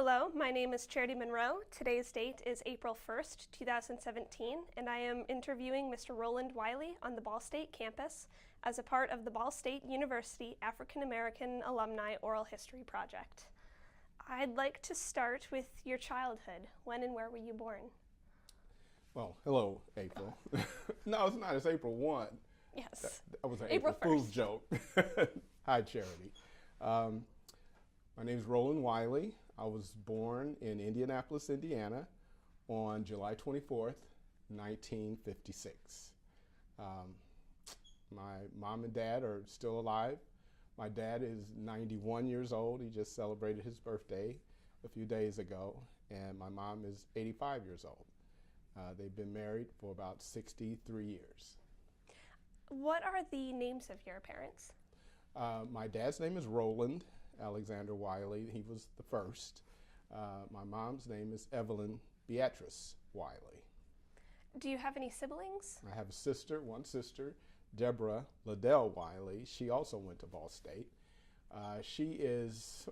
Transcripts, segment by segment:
Hello, my name is Charity Monroe. Today's date is April 1st, 2017, and I am interviewing Mr. Roland Wiley on the Ball State campus as a part of the Ball State University African American Alumni Oral History Project. I'd like to start with your childhood. When and where were you born? Well, hello, April. No, it's not. It's April 1. Yes. That was an April April Fool's 1st. joke. Hi, Charity. My name is Roland Wiley. I was born in Indianapolis, Indiana on July 24th, 1956. My mom and dad are still alive. My dad is 91 years old. He just celebrated his birthday a few days ago. And my mom is 85 years old. They've been married for about 63 years. What are the names of your parents? My dad's name is Roland Alexander Wiley. He was the first. My mom's name is Evelyn Beatrice Wiley. Do you have any siblings? I have one sister, Deborah Liddell Wiley. She also went to Ball State. She is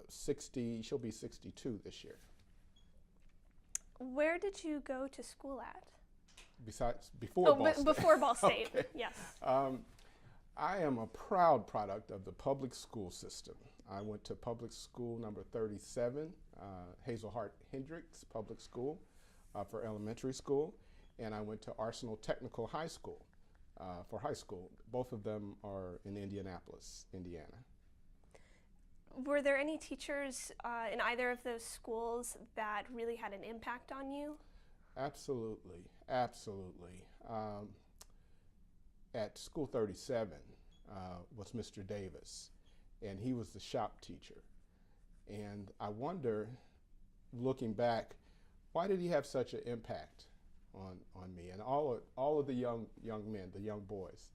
60, she'll be 62 this year. Where did you go to school at? Before Ball State. Before Ball State, Okay. yes. I am a proud product of the public school system. I went to public school number 37, Hazel Hart Hendricks Public School for elementary school, and I went to Arsenal Technical High School for high school. Both of them are in Indianapolis, Indiana. Were there any teachers in either of those schools that really had an impact on you? Absolutely, absolutely. At School 37 was Mr. Davis, and he was the shop teacher. And I wonder, looking back, why did he have such an impact on me and all of the young men, the young boys?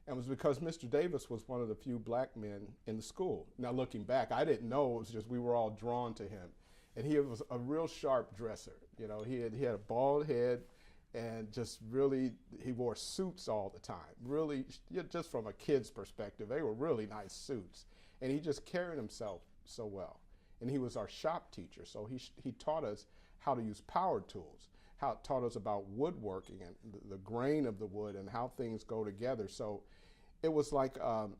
And it was because Mr. Davis was one of the few black men in the school. Now looking back, I didn't know, it was just we were all drawn to him. And he was a real sharp dresser. You know, he had a bald head, and just really, he wore suits all the time. Really, just from a kid's perspective, they were really nice suits. And he just carried himself so well. And he was our shop teacher, so he taught us how to use power tools, taught us about woodworking and the grain of the wood and how things go together. So it was like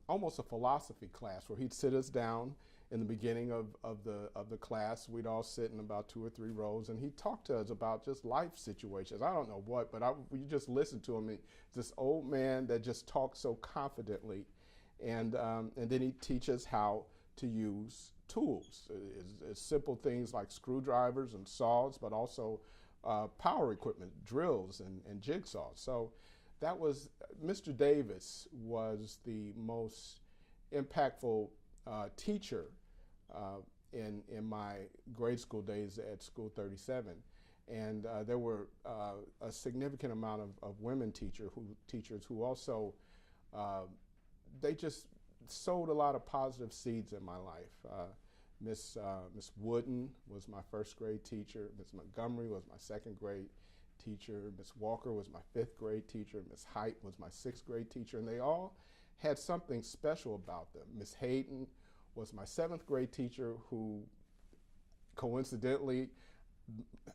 almost a philosophy class where he'd sit us down in the beginning of the class. We'd all sit in about 2 or 3 rows, and he talked to us about just life situations. I don't know what, but we just listened to him. This old man that just talked so confidently, and then he'd teach us how to use tools, as simple things like screwdrivers and saws, but also power equipment, drills and jigsaws. So that was, Mr. Davis was the most impactful teacher in my grade school days at School 37. And there were a significant amount of women teachers who also, they just sowed a lot of positive seeds in my life. Miss Wooden was my first grade teacher. Miss Montgomery was my second grade teacher. Miss Walker was my 5th grade teacher. Miss Height was my 6th grade teacher. And they all had something special about them. Miss Hayden was my 7th grade teacher, who coincidentally,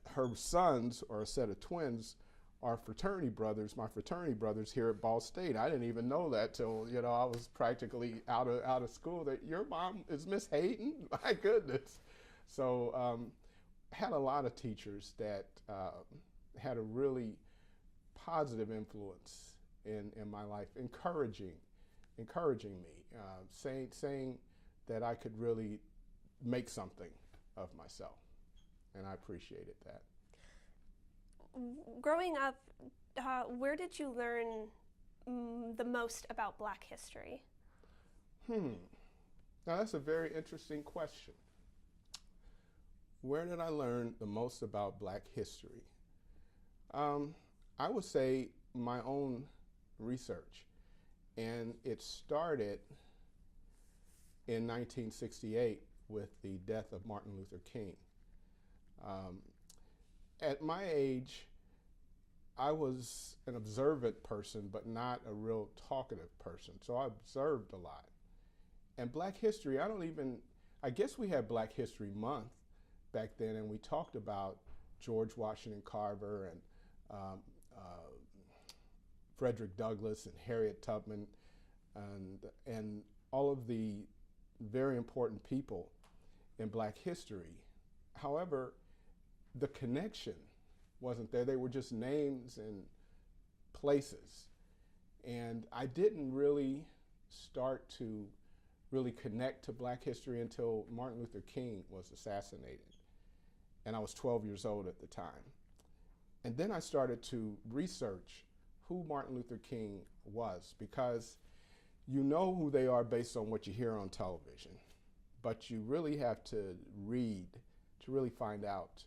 her sons, or a set of twins, are fraternity brothers, my fraternity brothers here at Ball State. I didn't even know that till, I was practically out of school, that your mom is Miss Hayden? My goodness. So had a lot of teachers that had a really positive influence in my life, encouraging me, saying that I could really make something of myself, and I appreciated that. Growing up, where did you learn the most about Black history? Now that's a very interesting question. Where did I learn the most about Black history? I would say my own research, and it started in 1968 with the death of Martin Luther King. At my age, I was an observant person, but not a real talkative person. So I observed a lot. And Black history, I guess we had Black History Month back then, and we talked about George Washington Carver and Frederick Douglass and Harriet Tubman and all of the very important people in Black history. However, the connection wasn't there. They were just names and places. And I didn't really start to really connect to Black history until Martin Luther King was assassinated. And I was 12 years old at the time. And then I started to research who Martin Luther King was, because you know who they are based on what you hear on television, but you really have to read to really find out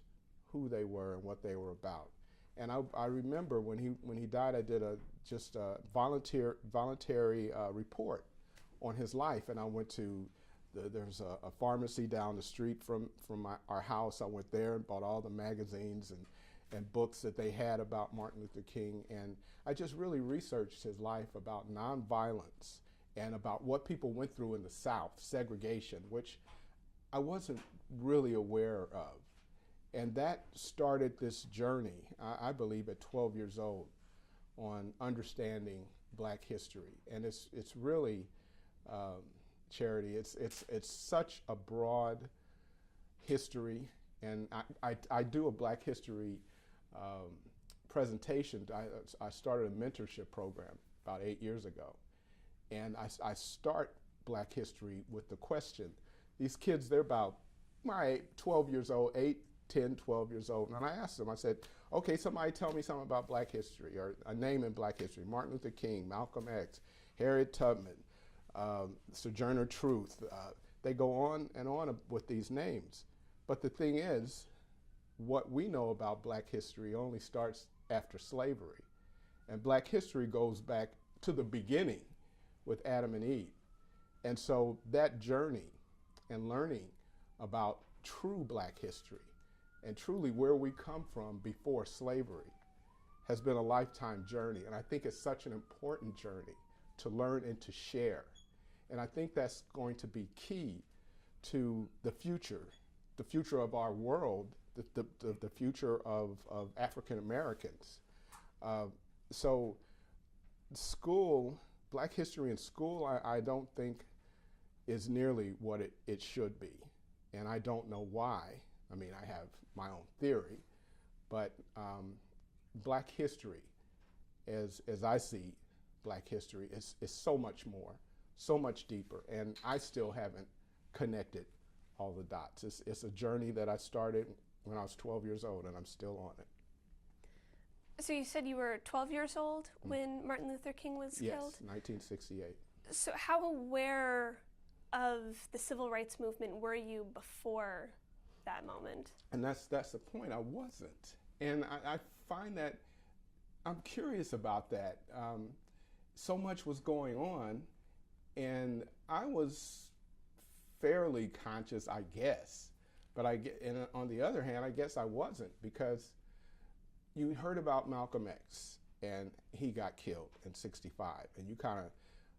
who they were and what they were about. And I remember when he died, I did just a voluntary report on his life, and I went to there's a pharmacy down the street from our house. I went there and bought all the magazines and books that they had about Martin Luther King, and I just really researched his life about nonviolence and about what people went through in the South, segregation, which I wasn't really aware of. And that started this journey, I believe, at 12 years old on understanding Black history. And it's really, Charity, it's such a broad history. And I do a Black history presentation. I started a mentorship program about 8 years ago. And I start Black history with the question. These kids, they're about 12 years old, 8, 10, 12 years old. And I asked them, I said, okay, somebody tell me something about Black history, or a name in Black history. Martin Luther King, Malcolm X, Harriet Tubman, Sojourner Truth. They go on and on with these names. But the thing is, what we know about Black history only starts after slavery. And Black history goes back to the beginning with Adam and Eve. And so that journey and learning about true Black history and truly where we come from before slavery has been a lifetime journey. And I think it's such an important journey to learn and to share. And I think that's going to be key to the future of our world, the future of African Americans. So school, Black history in school, I don't think is nearly what it should be. And I don't know why. I mean, I have my own theory, but Black history, as I see Black history, is so much more, so much deeper, and I still haven't connected all the dots. It's a journey that I started when I was 12 years old, and I'm still on it. So you said you were 12 years old when Martin Luther King was killed? Yes, 1968. So how aware of the civil rights movement were you before that moment? And that's the point. I wasn't. And I find that I'm curious about that. So much was going on, and I was fairly conscious, I guess. But and on the other hand, I guess I wasn't, because you heard about Malcolm X, and he got killed in '65, and you kind of,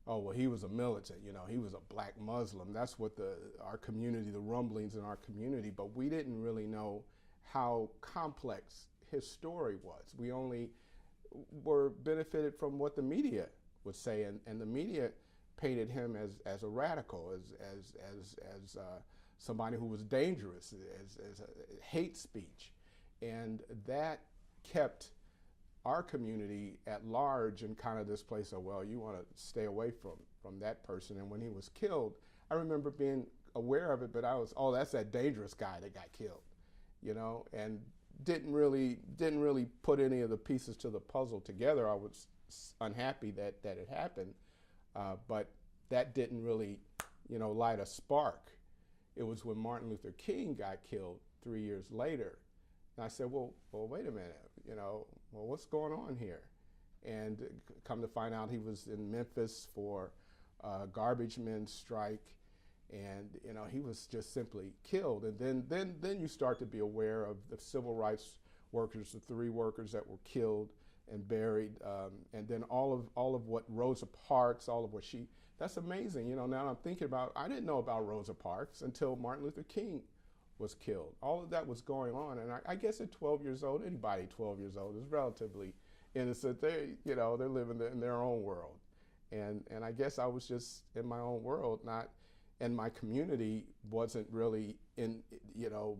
oh, well, he was a militant, he was a Black Muslim. That's what our community, the rumblings in our community, but we didn't really know how complex his story was. We only were benefited from what the media would say, and the media painted him as a radical, as somebody who was dangerous, as hate speech, and that kept our community at large in kind of this place of, well, you want to stay away from that person. And when he was killed, I remember being aware of it, but I was, oh, that's that dangerous guy that got killed, and didn't really put any of the pieces to the puzzle together. I was unhappy that it happened, but that didn't really, light a spark. It was when Martin Luther King got killed 3 years later. And I said, well, wait a minute, well, what's going on here? And come to find out, he was in Memphis for a garbage men strike, and he was just simply killed. And then you start to be aware of the civil rights workers, the 3 workers that were killed and buried, and then all of what Rosa Parks, all of what she, that's amazing. You know, now I'm thinking about, I didn't know about Rosa Parks until Martin Luther King was killed. All of that was going on, and I guess at 12 years old, anybody 12 years old is relatively innocent. They, you know, they're living in their own world, and I guess I was just in my own world, not, and my community wasn't really in, you know,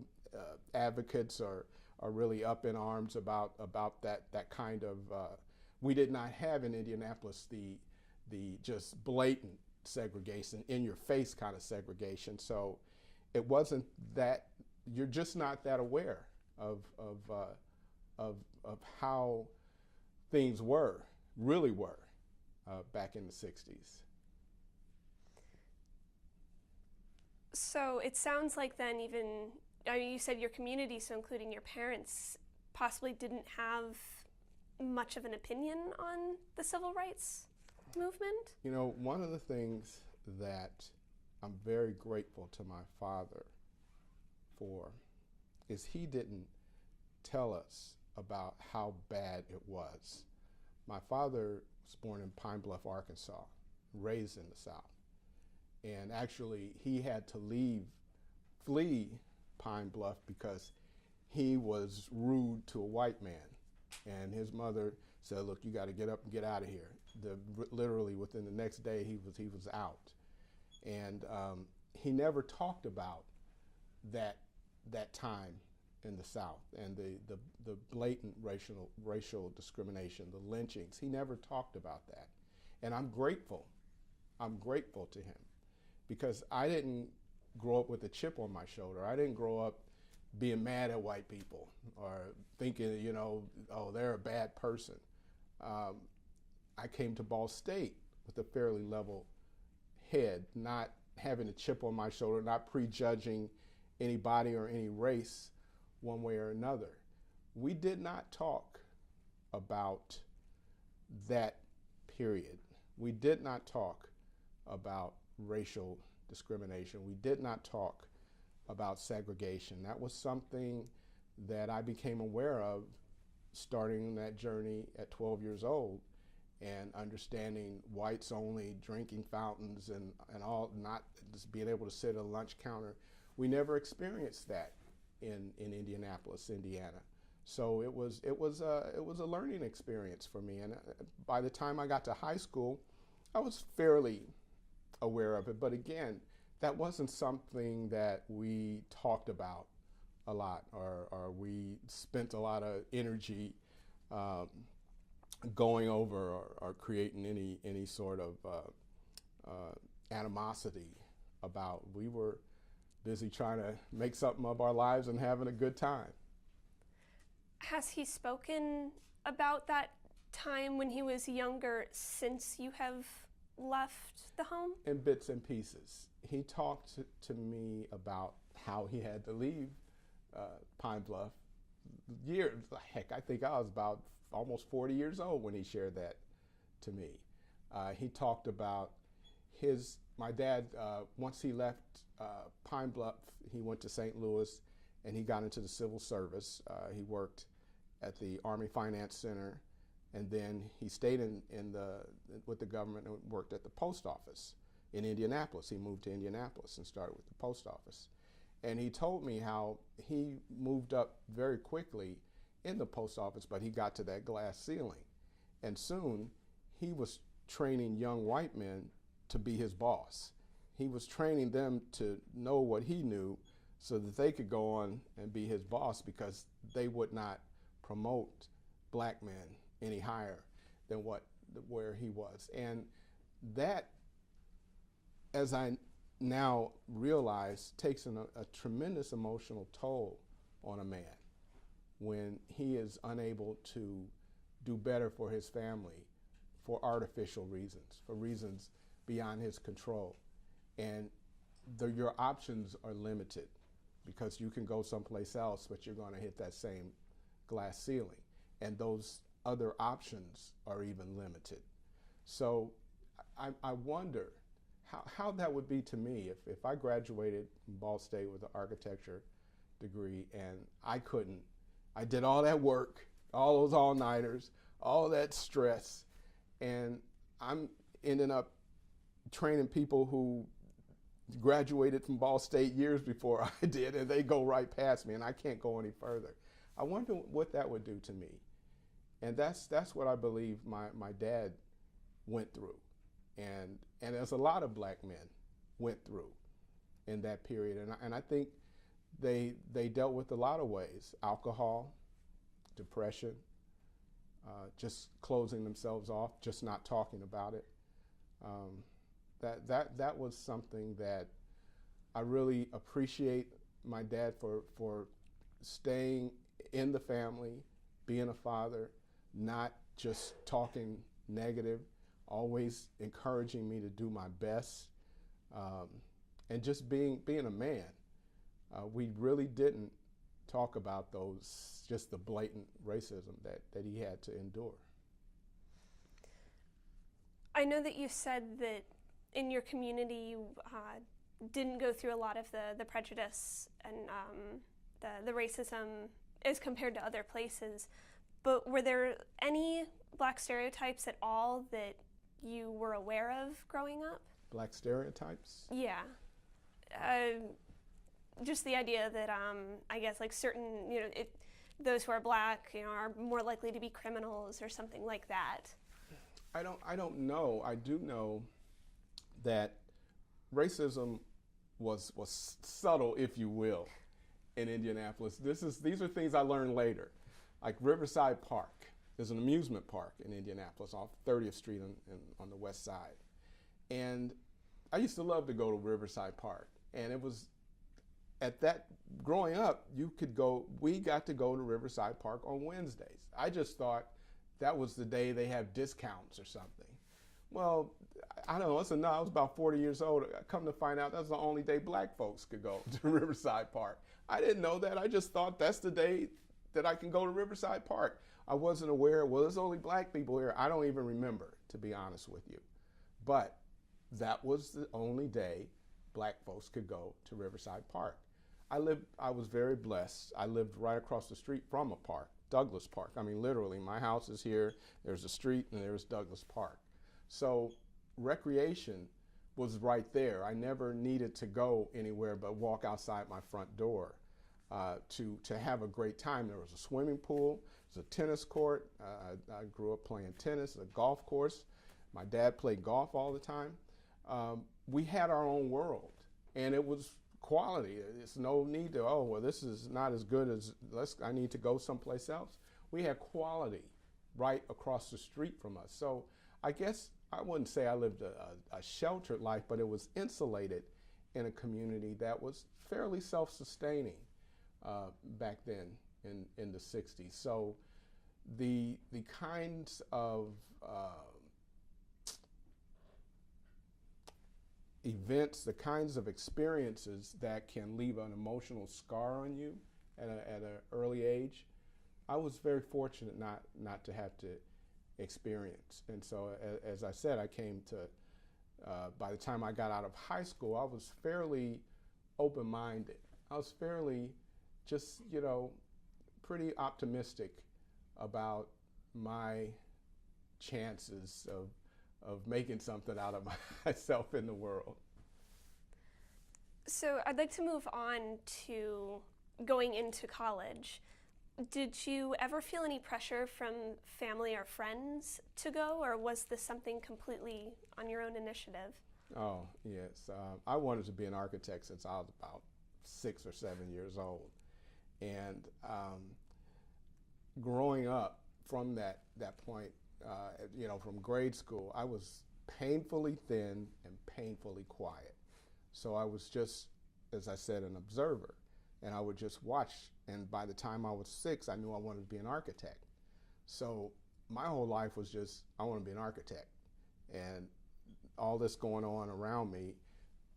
advocates or really up in arms about that kind of. We did not have in Indianapolis the just blatant segregation, in your face kind of segregation. So it wasn't that, you're just not that aware of how things really were back in the 60s. So it sounds like then even, I mean, you said your community, so including your parents, possibly didn't have much of an opinion on the civil rights movement? You know, one of the things that I'm very grateful to my father for is he didn't tell us about how bad it was. My father was born in Pine Bluff, Arkansas, raised in the South. And actually, he had to flee Pine Bluff because he was rude to a white man. And his mother said, look, you got to get up and get out of here. Literally within the next day, he was out. And he never talked about that time in the South and the blatant racial discrimination, the lynchings. He never talked about that. And I'm grateful to him, because I didn't grow up with a chip on my shoulder. I didn't grow up being mad at white people or thinking, you know, oh, they're a bad person. I came to Ball State with a fairly level head, not having a chip on my shoulder, not prejudging anybody or any race one way or another. We did not talk about that period. We did not talk about racial discrimination. We did not talk about segregation. That was something that I became aware of starting that journey at 12 years old, and understanding whites only, drinking fountains and all, not just being able to sit at a lunch counter. We never experienced that in Indianapolis, Indiana. So it was a learning experience for me. And by the time I got to high school, I was fairly aware of it. But again, that wasn't something that we talked about a lot, or we spent a lot of energy going over or creating any sort of animosity about. We were busy trying to make something of our lives and having a good time. Has he spoken about that time when he was younger since you have left the home? In bits and pieces. He talked to me about how he had to leave Pine Bluff. Heck, I think I was about almost 40 years old when he shared that to me. He talked about my dad, once he left Pine Bluff, he went to St. Louis and he got into the civil service. He worked at the Army Finance Center, and then he stayed with the government and worked at the post office in Indianapolis. He moved to Indianapolis and started with the post office. And he told me how he moved up very quickly in the post office, but he got to that glass ceiling. And soon he was training young white men to be his boss. He was training them to know what he knew so that they could go on and be his boss, because they would not promote black men any higher than where he was. And that, as I now realize, takes a tremendous emotional toll on a man when he is unable to do better for his family for artificial reasons, for reasons beyond his control. And your options are limited, because you can go someplace else, but you're going to hit that same glass ceiling. And those other options are even limited. So I wonder how that would be to me if I graduated from Ball State with an architecture degree and I did all that work, all those all-nighters, all that stress. And I'm ending up training people who graduated from Ball State years before I did, and they go right past me, and I can't go any further. I wonder what that would do to me. And that's what I believe my dad went through. And there's a lot of black men went through in that period. And I think they dealt with a lot of ways: alcohol, depression, just closing themselves off, just not talking about it. That was something that I really appreciate my dad for staying in the family, being a father, not just talking negative, always encouraging me to do my best, and just being a man. We really didn't talk about just the blatant racism that he had to endure. I know that you said that in your community you didn't go through a lot of the prejudice and the racism as compared to other places, but were there any black stereotypes at all that you were aware of growing up? Black stereotypes? Yeah. Just the idea that I guess like certain, those who are black, are more likely to be criminals or something like that. I don't know. I do know that racism was subtle, if you will, in Indianapolis. These are things I learned later. Like Riverside Park. There's an amusement park in Indianapolis off 30th Street on the west side. And I used to love to go to Riverside Park. And it was, growing up, we got to go to Riverside Park on Wednesdays. I just thought that was the day they have discounts or something. Well, I don't know, I was about 40 years old. I come to find out that's the only day black folks could go to Riverside Park. I didn't know that. I just thought that's the day that I can go to Riverside Park. I wasn't aware, well, there's only black people here. I don't even remember, to be honest with you. But that was the only day black folks could go to Riverside Park. I was very blessed. I lived right across the street from a park, Douglas Park. I mean, literally, my house is here, there's a street, and there's Douglas Park. So recreation was right there. I never needed to go anywhere but walk outside my front door to have a great time. There was a swimming pool, there was a tennis court. I grew up playing tennis, a golf course. My dad played golf all the time. We had our own world, and it was quality. It's no need to, this is not as good as, I need to go someplace else. We had quality right across the street from us. So I guess I wouldn't say I lived a sheltered life, but it was insulated in a community that was fairly self-sustaining back then in the 60s. So the kinds of events, the kinds of experiences that can leave an emotional scar on you at an early age, I was very fortunate not to have to experience. And so, as I said, I came to, by the time I got out of high school, I was fairly open-minded. I was fairly just, pretty optimistic about my chances of making something out of myself in the world. So I'd like to move on to going into college. Did you ever feel any pressure from family or friends to go, or was this something completely on your own initiative? Oh, yes. I wanted to be an architect since I was about 6 or 7 years old. And growing up from that point, from grade school, I was painfully thin and painfully quiet. So I was just, as I said, an observer. And I would just watch. And by the time I was 6, I knew I wanted to be an architect. So my whole life was just, I want to be an architect. And all this going on around me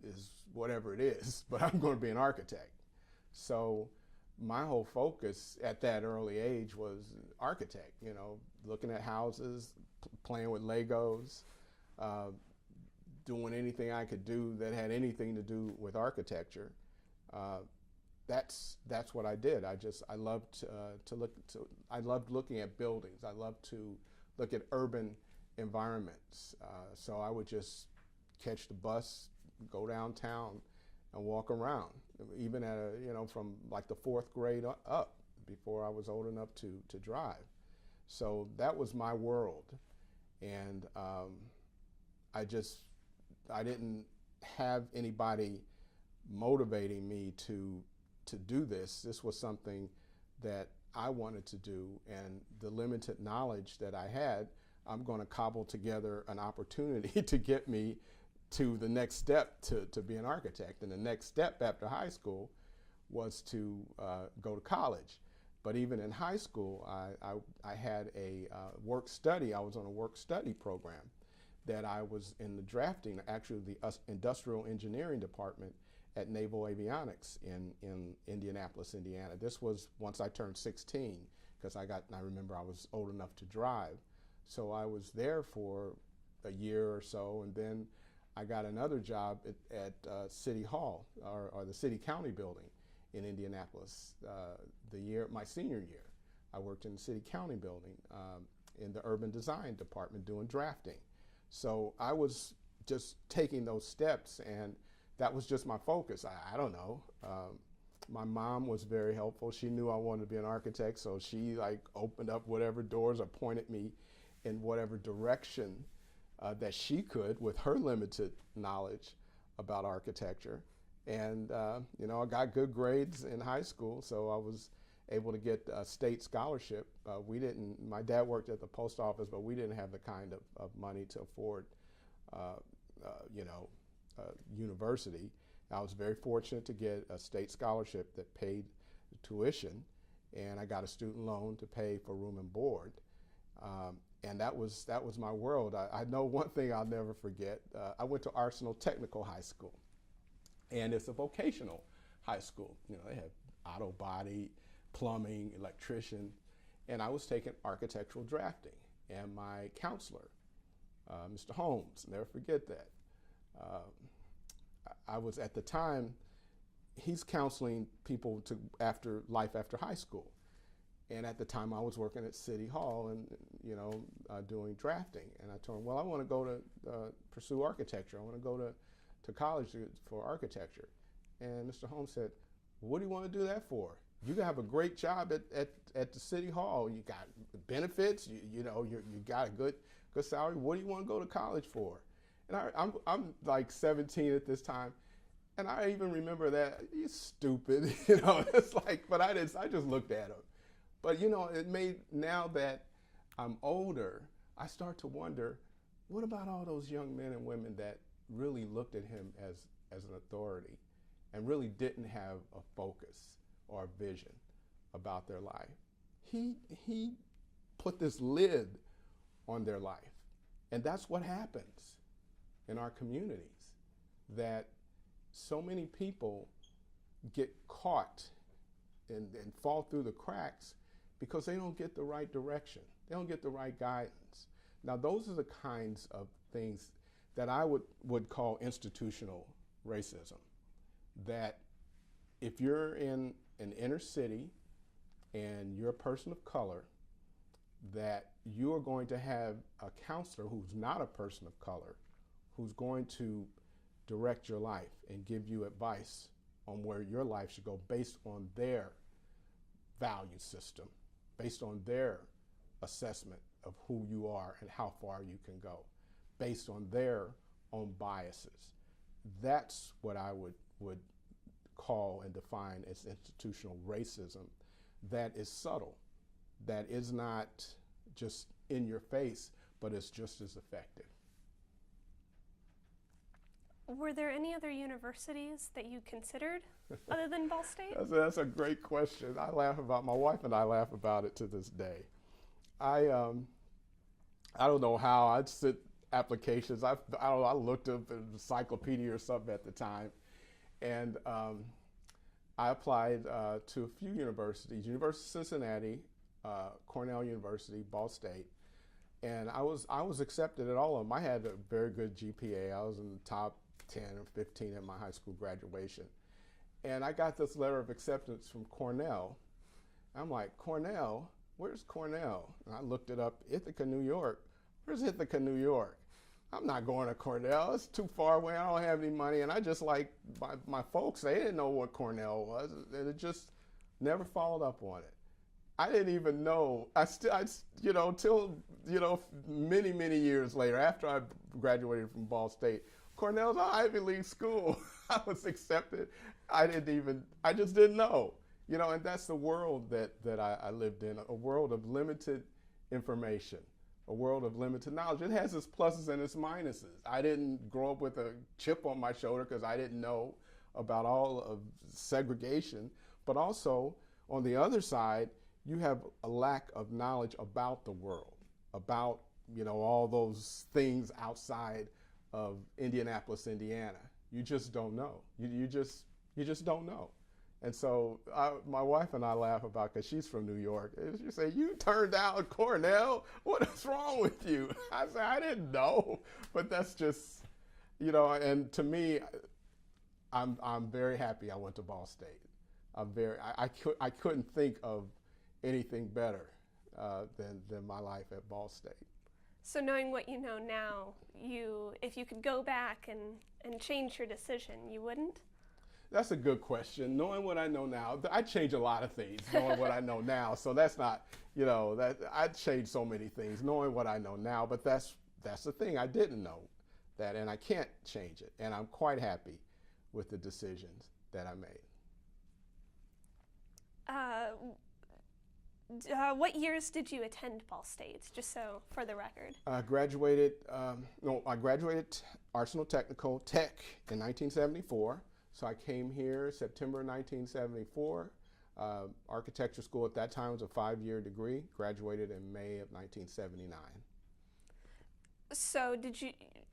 is whatever it is, but I'm going to be an architect. So my whole focus at that early age was architect, looking at houses, playing with Legos, doing anything I could do that had anything to do with architecture. That's what I did. I loved looking at buildings. I loved to look at urban environments. So I would just catch the bus, go downtown, and walk around, even at from like the 4th grade up, before I was old enough to drive. So that was my world, and I didn't have anybody motivating me to do this. This was something that I wanted to do, and the limited knowledge that I had, I'm going to cobble together an opportunity to get me to the next step to be an architect. And the next step after high school was to go to college. But even in high school, I had a work study. I was on a work study program that I was in the drafting, actually the industrial engineering department at Naval Avionics in Indianapolis, Indiana. This was once I turned 16, because I remember I was old enough to drive. So I was there for a year or so, and then I got another job at City Hall, or the City County building in Indianapolis. My senior year, I worked in the City County building in the urban design department doing drafting. So I was just taking those steps, and that was just my focus. I don't know. My mom was very helpful. She knew I wanted to be an architect, so she opened up whatever doors or pointed me in whatever direction that she could with her limited knowledge about architecture. And I got good grades in high school, so I was able to get a state scholarship. My dad worked at the post office, but we didn't have the kind of money to afford university. I was very fortunate to get a state scholarship that paid tuition, and I got a student loan to pay for room and board. And that was my world. I know one thing I'll never forget. I went to Arsenal Technical High School, and it's a vocational high school. They have auto body, plumbing, electrician, and I was taking architectural drafting. And my counselor, Mr. Holmes, never forget that. I was at the time, he's counseling people after high school. And at the time I was working at City Hall and, doing drafting. And I told him, well, I want to go to pursue architecture. I want to go to college for architecture. And Mr. Holmes said, what do you want to do that for? You have a great job at the City Hall. You got benefits, you got a good salary. What do you want to go to college for? And I'm like 17 at this time. And I even remember that, you stupid, it's like, but I just looked at him. But it made, now that I'm older, I start to wonder, what about all those young men and women that really looked at him as an authority and really didn't have a focus or a vision about their life? He put this lid on their life. And that's what happens in our communities, that so many people get caught and fall through the cracks because they don't get the right direction. They don't get the right guidance. Now, those are the kinds of things that I would call institutional racism. That if you're in an inner city and you're a person of color, that you are going to have a counselor who's not a person of color, who's going to direct your life and give you advice on where your life should go based on their value system, based on their assessment of who you are and how far you can go, based on their own biases. That's what I would call and define as institutional racism, that is subtle, that is not just in your face, but it's just as effective. Were there any other universities that you considered other than Ball State? That's a great question. My wife and I laugh about it to this day. I don't know how I'd sit applications. I looked up an encyclopedia or something at the time, and I applied to a few universities: University of Cincinnati, Cornell University, Ball State, and I was accepted at all of them. I had a very good GPA. I was in the top 10 or 15 at my high school graduation, and I got this letter of acceptance from Cornell. I'm like, Cornell? where's Cornell? And I looked it up, Ithaca, New York. Where's Ithaca, New York? I'm not going to Cornell. It's too far away. I don't have any money. And I just like my folks, they didn't know what Cornell was. And it just never followed up on it. I didn't even know. Till many, many years later, after I graduated from Ball State, Cornell's an Ivy League school. I was accepted. I just didn't know. And that's the world that I lived in, a world of limited information, a world of limited knowledge. It has its pluses and its minuses. I didn't grow up with a chip on my shoulder because I didn't know about all of segregation, but also on the other side, you have a lack of knowledge about the world, about all those things outside of Indianapolis, Indiana. You just don't know. You just don't know. And so my wife and I laugh about, because she's from New York, and she say, "You turned down Cornell? What is wrong with you?" I say, "I didn't know," but that's just, and to me, I'm very happy I went to Ball State. I couldn't think of anything better than my life at Ball State. So knowing what you know now, if you could go back and change your decision, you wouldn't? That's a good question. Knowing what I know now, I'd change a lot of things, knowing what I know now. So that's not, that I'd change so many things, knowing what I know now. But that's the thing. I didn't know that, and I can't change it. And I'm quite happy with the decisions that I made. What years did you attend Ball State, just so for the record? I graduated Arsenal Technical Tech in 1974. So I came here September 1974. Architecture school at that time was a 5-year degree. Graduated in May of 1979. So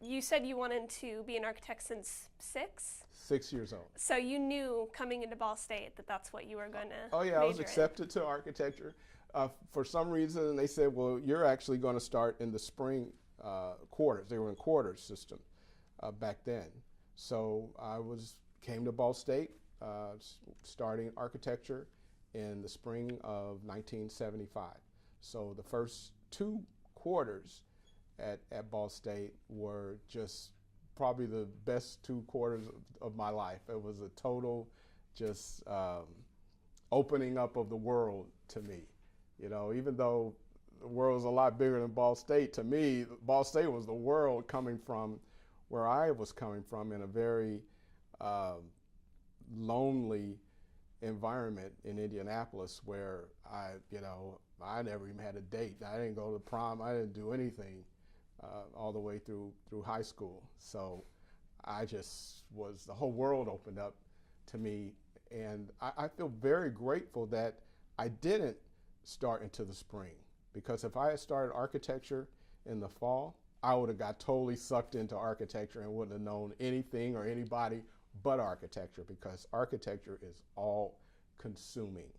you said you wanted to be an architect since 6? 6 years old. So you knew coming into Ball State that that's what you were going to Oh yeah, I was accepted to architecture. For some reason, they said, well, you're actually going to start in the spring quarters. They were in quarters system back then. So I came to Ball State, starting architecture in the spring of 1975. So the first 2 quarters at Ball State were just probably the best 2 quarters of my life. It was a total just opening up of the world to me. Even though the world was a lot bigger than Ball State, to me, Ball State was the world coming from where I was coming from, in a very lonely environment in Indianapolis, where I never even had a date. I didn't go to prom. I didn't do anything all the way through high school. So the whole world opened up to me, and I feel very grateful that I didn't start into the spring, because if I had started architecture in the fall, I would have got totally sucked into architecture and wouldn't have known anything or anybody but architecture, because architecture is all consuming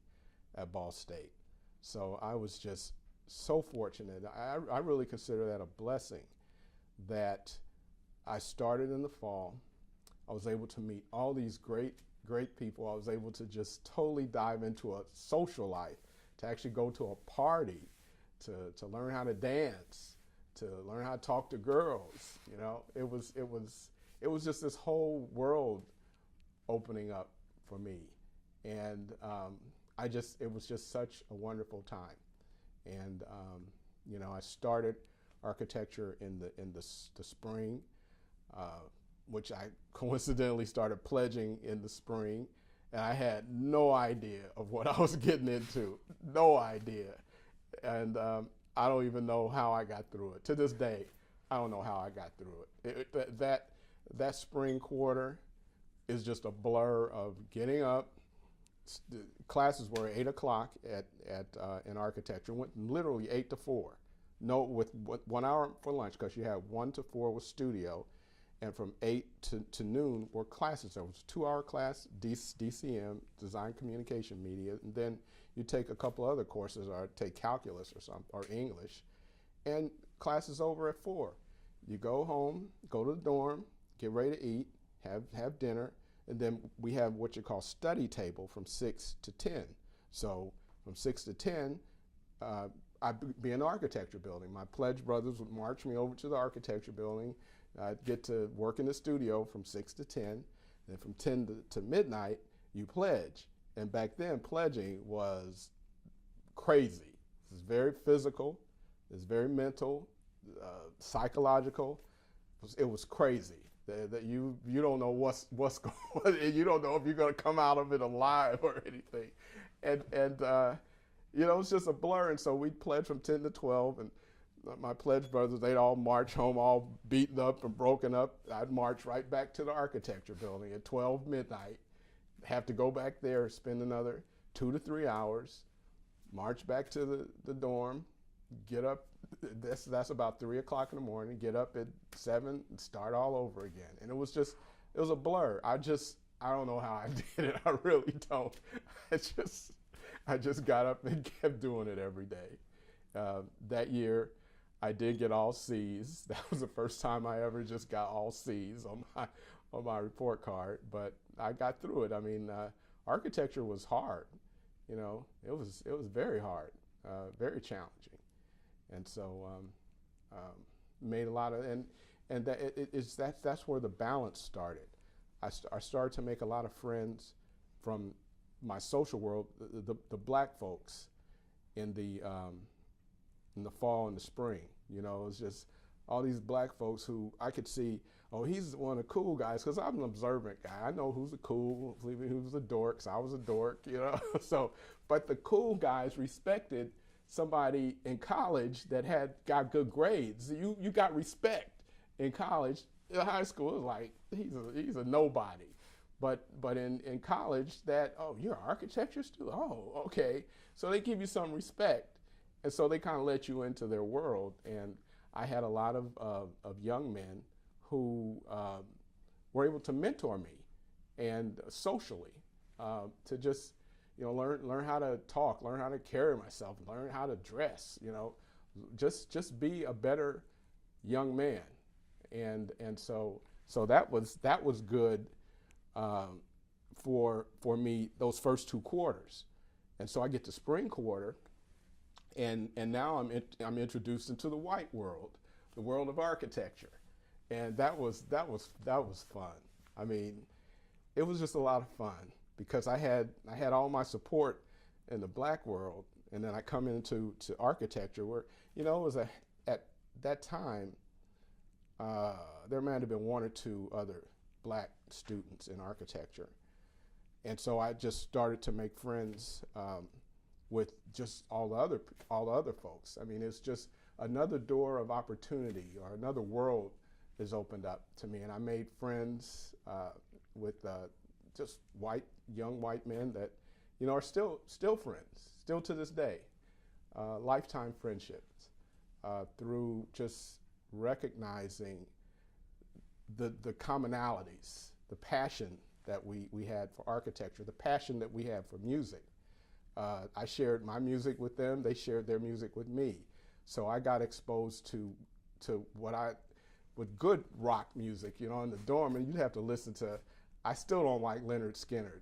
at Ball State. So I was just so fortunate. I really consider that a blessing that I started in the fall. I was able to meet all these great people. I was able to just totally dive into a social life, to actually go to a party, to learn how to dance, to learn how to talk to girls. It was just this whole world opening up for me, and it was just such a wonderful time. And I started architecture in the spring, which I coincidentally started pledging in the spring, and I had no idea of what I was getting into, no idea. And I don't even know how I got through it. To this day, I don't know how I got through it. That spring quarter is just a blur of getting up. The classes were 8 o'clock in architecture, went literally 8 to 4. No, with 1 hour for lunch, because you had 1 to 4 was studio, and from 8 to noon were classes. There was a 2-hour class, DCM, Design Communication Media, and then you take a couple other courses, or take calculus or something, or English, and classes over at 4. You go home, go to the dorm, get ready to eat, have dinner, and then we have what you call study table from 6 to 10. So from 6 to 10, I'd be in the architecture building. My pledge brothers would march me over to the architecture building. I'd get to work in the studio from 6 to 10. Then from 10 to midnight, you pledge. And back then, pledging was crazy. It was very physical. It was very mental, psychological. It was crazy. That you don't know what's going on. You don't know if you're going to come out of it alive or anything. And it's just a blur. And so we'd pledge from 10 to 12. And my pledge brothers, they'd all march home all beaten up and broken up. I'd march right back to the architecture building at 12 midnight, have to go back there, spend another 2 to 3 hours, march back to the dorm, get up. That's about 3 o'clock in the morning, get up at 7 and start all over again. And it was a blur. I don't know how I did it. I really don't. I just got up and kept doing it every day. That year, I did get all C's. That was the first time I ever just got all C's on my report card, but I got through it. I mean, architecture was hard. It was very hard, very challenging, and so made a lot of and that's where the balance started. I started to make a lot of friends from my social world, the black folks in the fall and the spring. It was just all these black folks who I could see, oh, he's one of the cool guys, because I'm an observant guy. I know who's a cool, who's a dork, so I was a dork, So, but the cool guys respected somebody in college that got good grades. You got respect in college. In high school, it was like, he's a nobody. But in college, you're an architecture student? Oh, okay. So they give you some respect. And so they kind of let you into their world. And I had a lot of young men who were able to mentor me and socially to just, learn how to talk, learn how to carry myself, learn how to dress, just be a better young man. And so that was good for me those first 2 quarters. And so I get to spring quarter, and now I'm introduced into the white world, the world of architecture, and that was fun. I mean, it was just a lot of fun because I had all my support in the black world, and then I come into architecture where it was at that time there might have been 1 or 2 other black students in architecture, and so I just started to make friends with just all the other folks. I mean, it's just another door of opportunity, or another world is opened up to me, and I made friends with just young white men that are still friends, still to this day, lifetime friendships through just recognizing the commonalities, the passion that we had for architecture, the passion that we had for music. I shared my music with them, they shared their music with me. So I got exposed to with good rock music, in the dorm, and you'd have to listen to, I still don't like Leonard Skinner.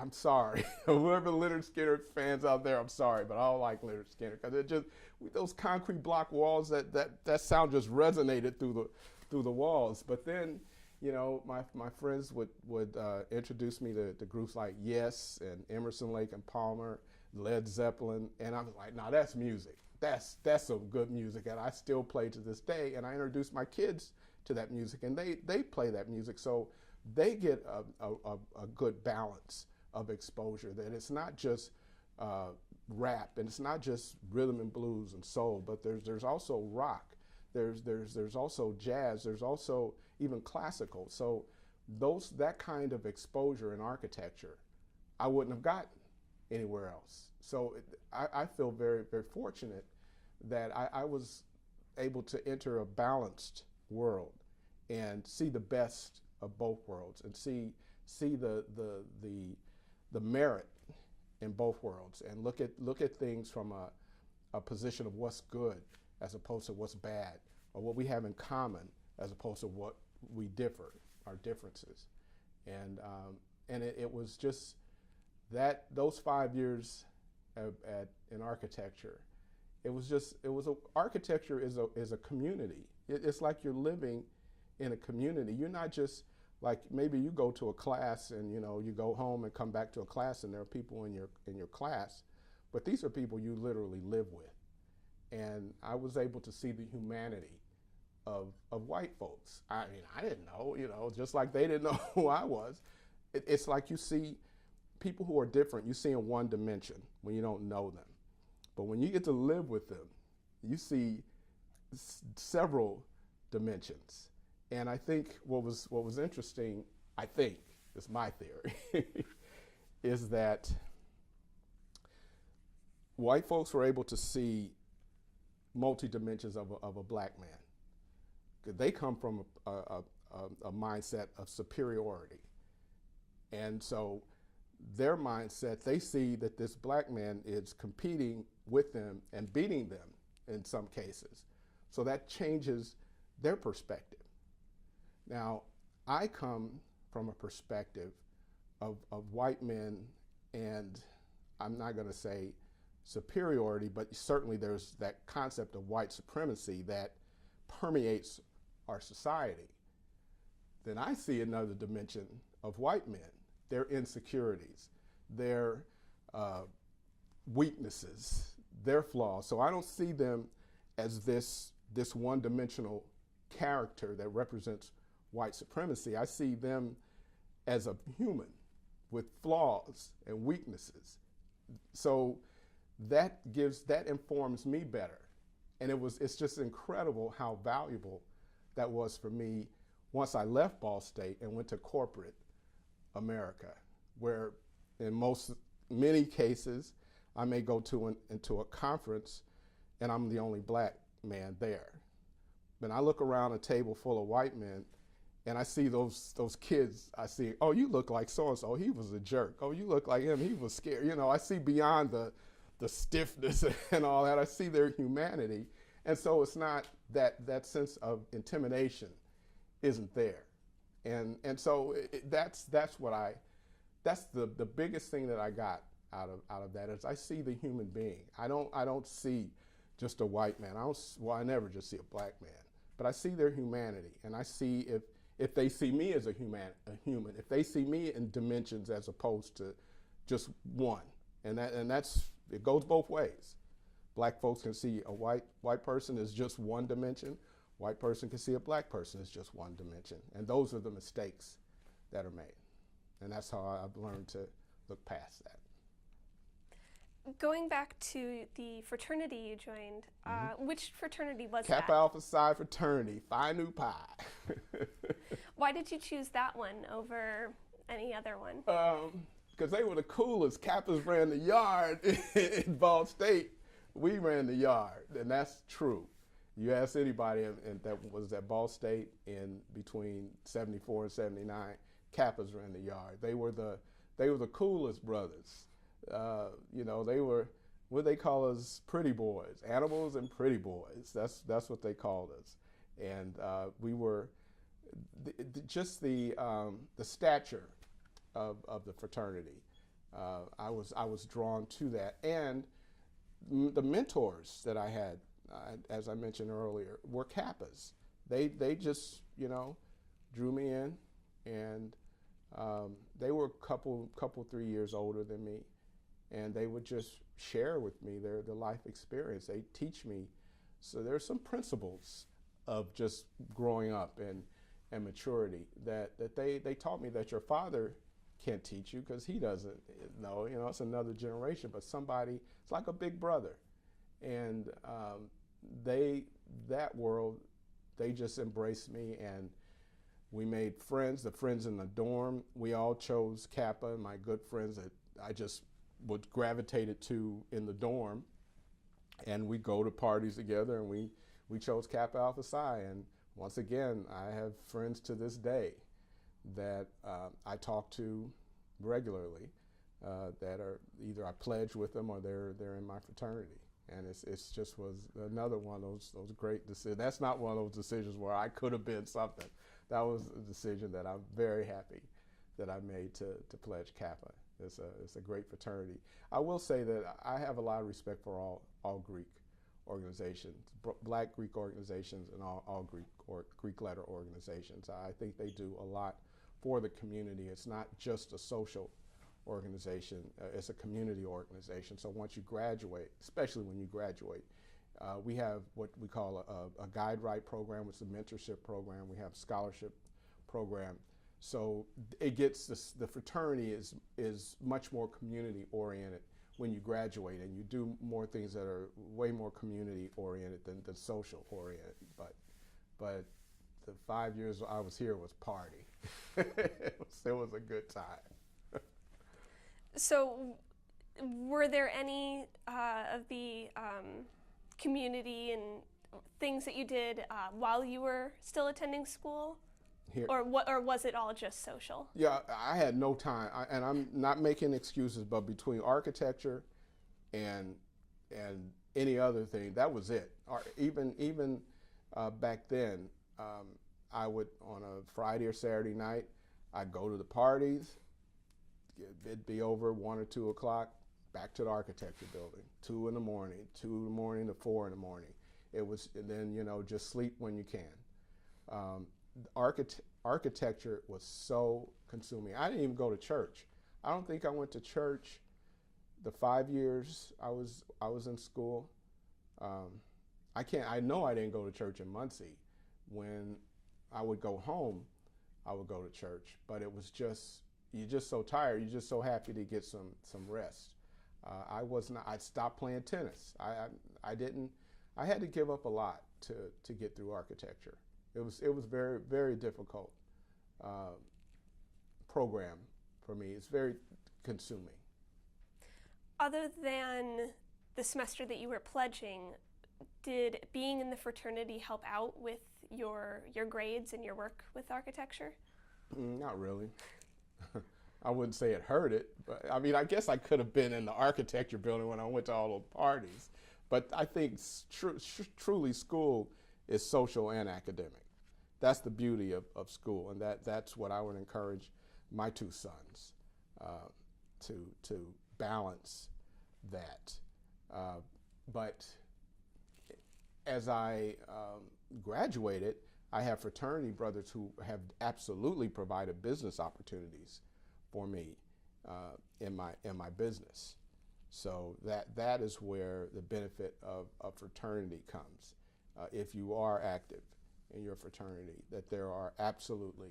I'm sorry. Whoever Leonard Skinner fans out there, I'm sorry, but I don't like Leonard Skinner, because it just, those concrete block walls, that sound just resonated through the walls. But then, my friends would introduce me to groups like Yes and Emerson, Lake and Palmer, Led Zeppelin, and I was like, nah, that's music. That's some good music, and I still play to this day. And I introduce my kids to that music, and they play that music, so they get a good balance of exposure. That it's not just rap, and it's not just rhythm and blues and soul, but there's also rock. There's also jazz. There's also even classical. So that kind of exposure in architecture, I wouldn't have gotten anywhere else. So I feel very, very fortunate that I was able to enter a balanced world and see the best of both worlds, and see the merit in both worlds, and look at things from a position of what's good as opposed to what's bad, or what we have in common as opposed to what we differ, our differences. And it was just those 5 years in architecture architecture is a community. It's like you're living in a community. You're not just like, maybe you go to a class and you go home and come back to a class and there are people in your class, but these are people you literally live with. And I was able to see the humanity of white folks. I mean, I didn't know, just like they didn't know who I was. It's like you see people who are different, you see in one dimension when you don't know them. But when you get to live with them, you see several dimensions. And I think what was interesting, I think, is my theory, is that white folks were able to see multi-dimensions of a black man. They come from a mindset of superiority. And so their mindset, they see that this black man is competing with them and beating them in some cases. So that changes their perspective. Now, I come from a perspective of white men, and I'm not going to say superiority, but certainly there's that concept of white supremacy that permeates our society. Then I see another dimension of white men, their insecurities, their weaknesses, their flaws. So I don't see them as this one-dimensional character that represents white supremacy. I see them as a human with flaws and weaknesses. So that informs me better. And it's just incredible how valuable that was for me once I left Ball State and went to corporate America, where in many cases, I may go into a conference and I'm the only black man there. When I look around a table full of white men and I see those kids, I see, oh, you look like so-and-so, he was a jerk. Oh, you look like him, he was scared. I see beyond the stiffness and all that. I see their humanity. And so it's not that sense of intimidation isn't there. And so that's the biggest thing that I got out of that is I see the human being. I don't see just a white man. I never just see a black man, but I see their humanity, and I see if they see me as a human, if they see me in dimensions as opposed to just one, and that's it goes both ways. Black folks can see a white person as just one dimension. White person can see a black person as just one dimension, and those are the mistakes that are made, and that's how I've learned to look past that. Going back to the fraternity you joined, which fraternity was that? Kappa Alpha Psi fraternity, Phi Nu Pi. Why did you choose that one over any other one? Because they were the coolest. Kappas ran the yard in Ball State. We ran the yard, and that's true. You ask anybody that was at Ball State in between 74 and 79, Kappas ran the yard. They were the coolest brothers. They were what they call us, pretty boys, animals and pretty boys. That's what they called us, and we were just the stature of the fraternity. I was drawn to that, and the mentors that I had, as I mentioned earlier, were Kappas. They just drew me in, and they were a couple 3 years older than me. And they would just share with me their life experience. They teach me. So there's some principles of just growing up and maturity that they taught me that your father can't teach you because he doesn't know. It's another generation, but somebody, it's like a big brother. And that world, they just embraced me, and we made friends, the friends in the dorm. We all chose Kappa, and my good friends that I just would gravitated to in the dorm, and we go to parties together, and we chose Kappa Alpha Psi. And once again, I have friends to this day that I talk to regularly that are either I pledge with them or they're in my fraternity. And it's just was another one of those great decisions. That's not one of those decisions where I could have been something. That was a decision that I'm very happy that I made to pledge Kappa. It's a great fraternity. I will say that I have a lot of respect for all Greek organizations, Black Greek organizations, and all Greek letter organizations. I think they do a lot for the community. It's not just a social organization, it's a community organization. So once you graduate, especially when you graduate, we have what we call a guide right program, which is a mentorship program. We have a scholarship program. So it gets the fraternity is much more community oriented when you graduate, and you do more things that are way more community oriented than the social oriented. But the 5 years I was here was party. it was a good time. So were there any of the community and things that you did while you were still attending school? Here. Or was it all just social? Yeah, I had no time, and I'm not making excuses, but between architecture and any other thing, that was it. Even back then, I would, on a Friday or Saturday night, I'd go to the parties. It'd be over 1 or 2 o'clock, back to the architecture building, 2 in the morning, 2 in the morning to 4 in the morning. It was, and then, just sleep when you can. Architecture was so consuming. I didn't even go to church. I don't think I went to church the 5 years I was in school. I know I didn't go to church in Muncie. When I would go home, I would go to church, but it was just, you're just so tired. You're just so happy to get some rest. I stopped playing tennis. I had to give up a lot to get through architecture. It was very, very difficult program for me. It's very consuming. Other than the semester that you were pledging, did being in the fraternity help out with your grades and your work with architecture? Not really. I wouldn't say it hurt it, but I mean, I guess I could have been in the architecture building when I went to all those parties. But I think truly school is social and academic. That's the beauty of school, and that's what I would encourage my 2 sons to balance that. But as I graduated, I have fraternity brothers who have absolutely provided business opportunities for me in my business. So that is where the benefit of fraternity comes. If you are active in your fraternity, that there are absolutely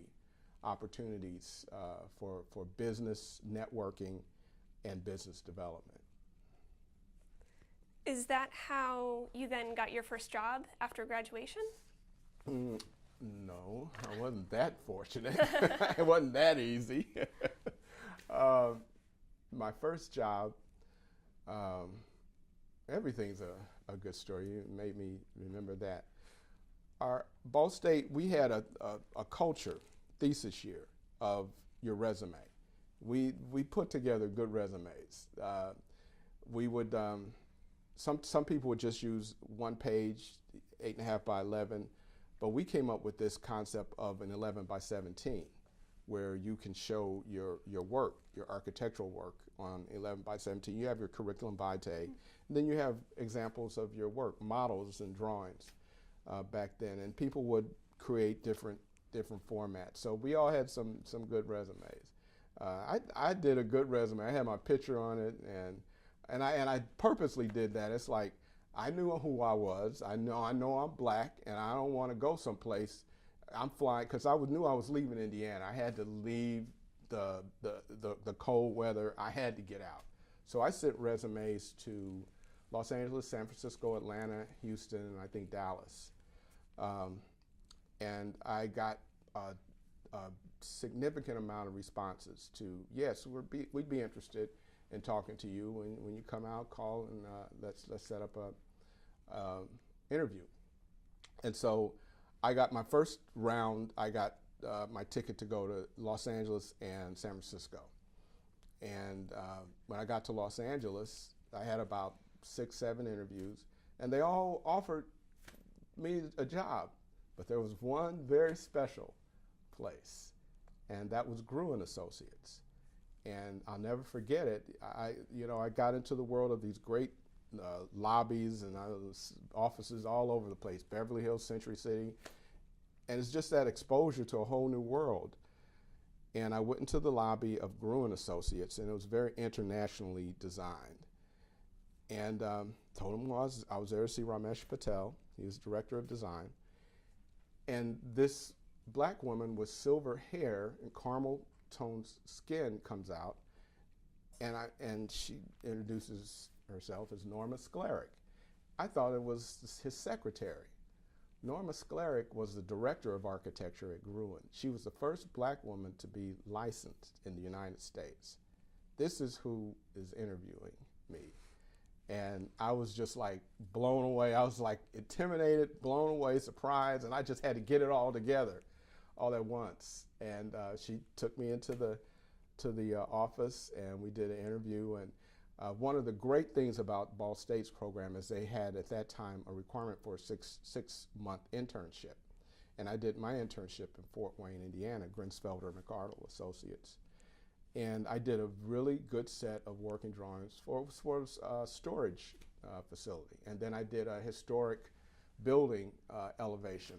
opportunities for business networking and business development. Is that how you then got your first job after graduation? No, I wasn't that fortunate. It wasn't that easy. My first job, everything's a good story. You made me remember that. Our Ball State, we had a culture thesis year of your resume. We put together good resumes. We would, some people would just use 1 page, 8.5 by 11, but we came up with this concept of an 11 by 17, where you can show your work, your architectural work on 11 by 17. You have your curriculum vitae, and then you have examples of your work, models and drawings back then, and people would create different formats. So we all had some good resumes. I did a good resume. I had my picture on it, and I purposely did that. It's like, I knew who I was. I know I'm Black, and I don't want to go someplace. I'm flying because knew I was leaving Indiana. I had to leave the cold weather. I had to get out. So I sent resumes to Los Angeles, San Francisco, Atlanta, Houston, and I think Dallas. And I got a significant amount of responses to, yes, we'd be interested in talking to you. When you come out, call, and let's set up a interview. And so I got my first round. I got my ticket to go to Los Angeles and San Francisco. And when I got to Los Angeles, I had about 6, 7 interviews, and they all offered me a job. But there was one very special place, and that was Gruen Associates. And I'll never forget it. I got into the world of these great lobbies and offices all over the place, Beverly Hills, Century City. And it's just that exposure to a whole new world. And I went into the lobby of Gruen Associates, and it was very internationally designed. And told him I was there to see Ramesh Patel. He was director of design. And this black woman with silver hair and caramel toned skin comes out, and she introduces herself as Norma Sklaric. I thought it was his secretary. Norma Sklaric was the director of architecture at Gruen. She was the first black woman to be licensed in the United States. This is who is interviewing me. And I was just like blown away. I was like intimidated, blown away, surprised, and I just had to get it all together all at once. And she took me into the office, and we did an interview. And one of the great things about Ball State's program is they had at that time a requirement for a six-month internship. And I did my internship in Fort Wayne, Indiana, Grinsfelder McArdle Associates. And I did a really good set of working drawings for a storage facility. And then I did a historic building elevation.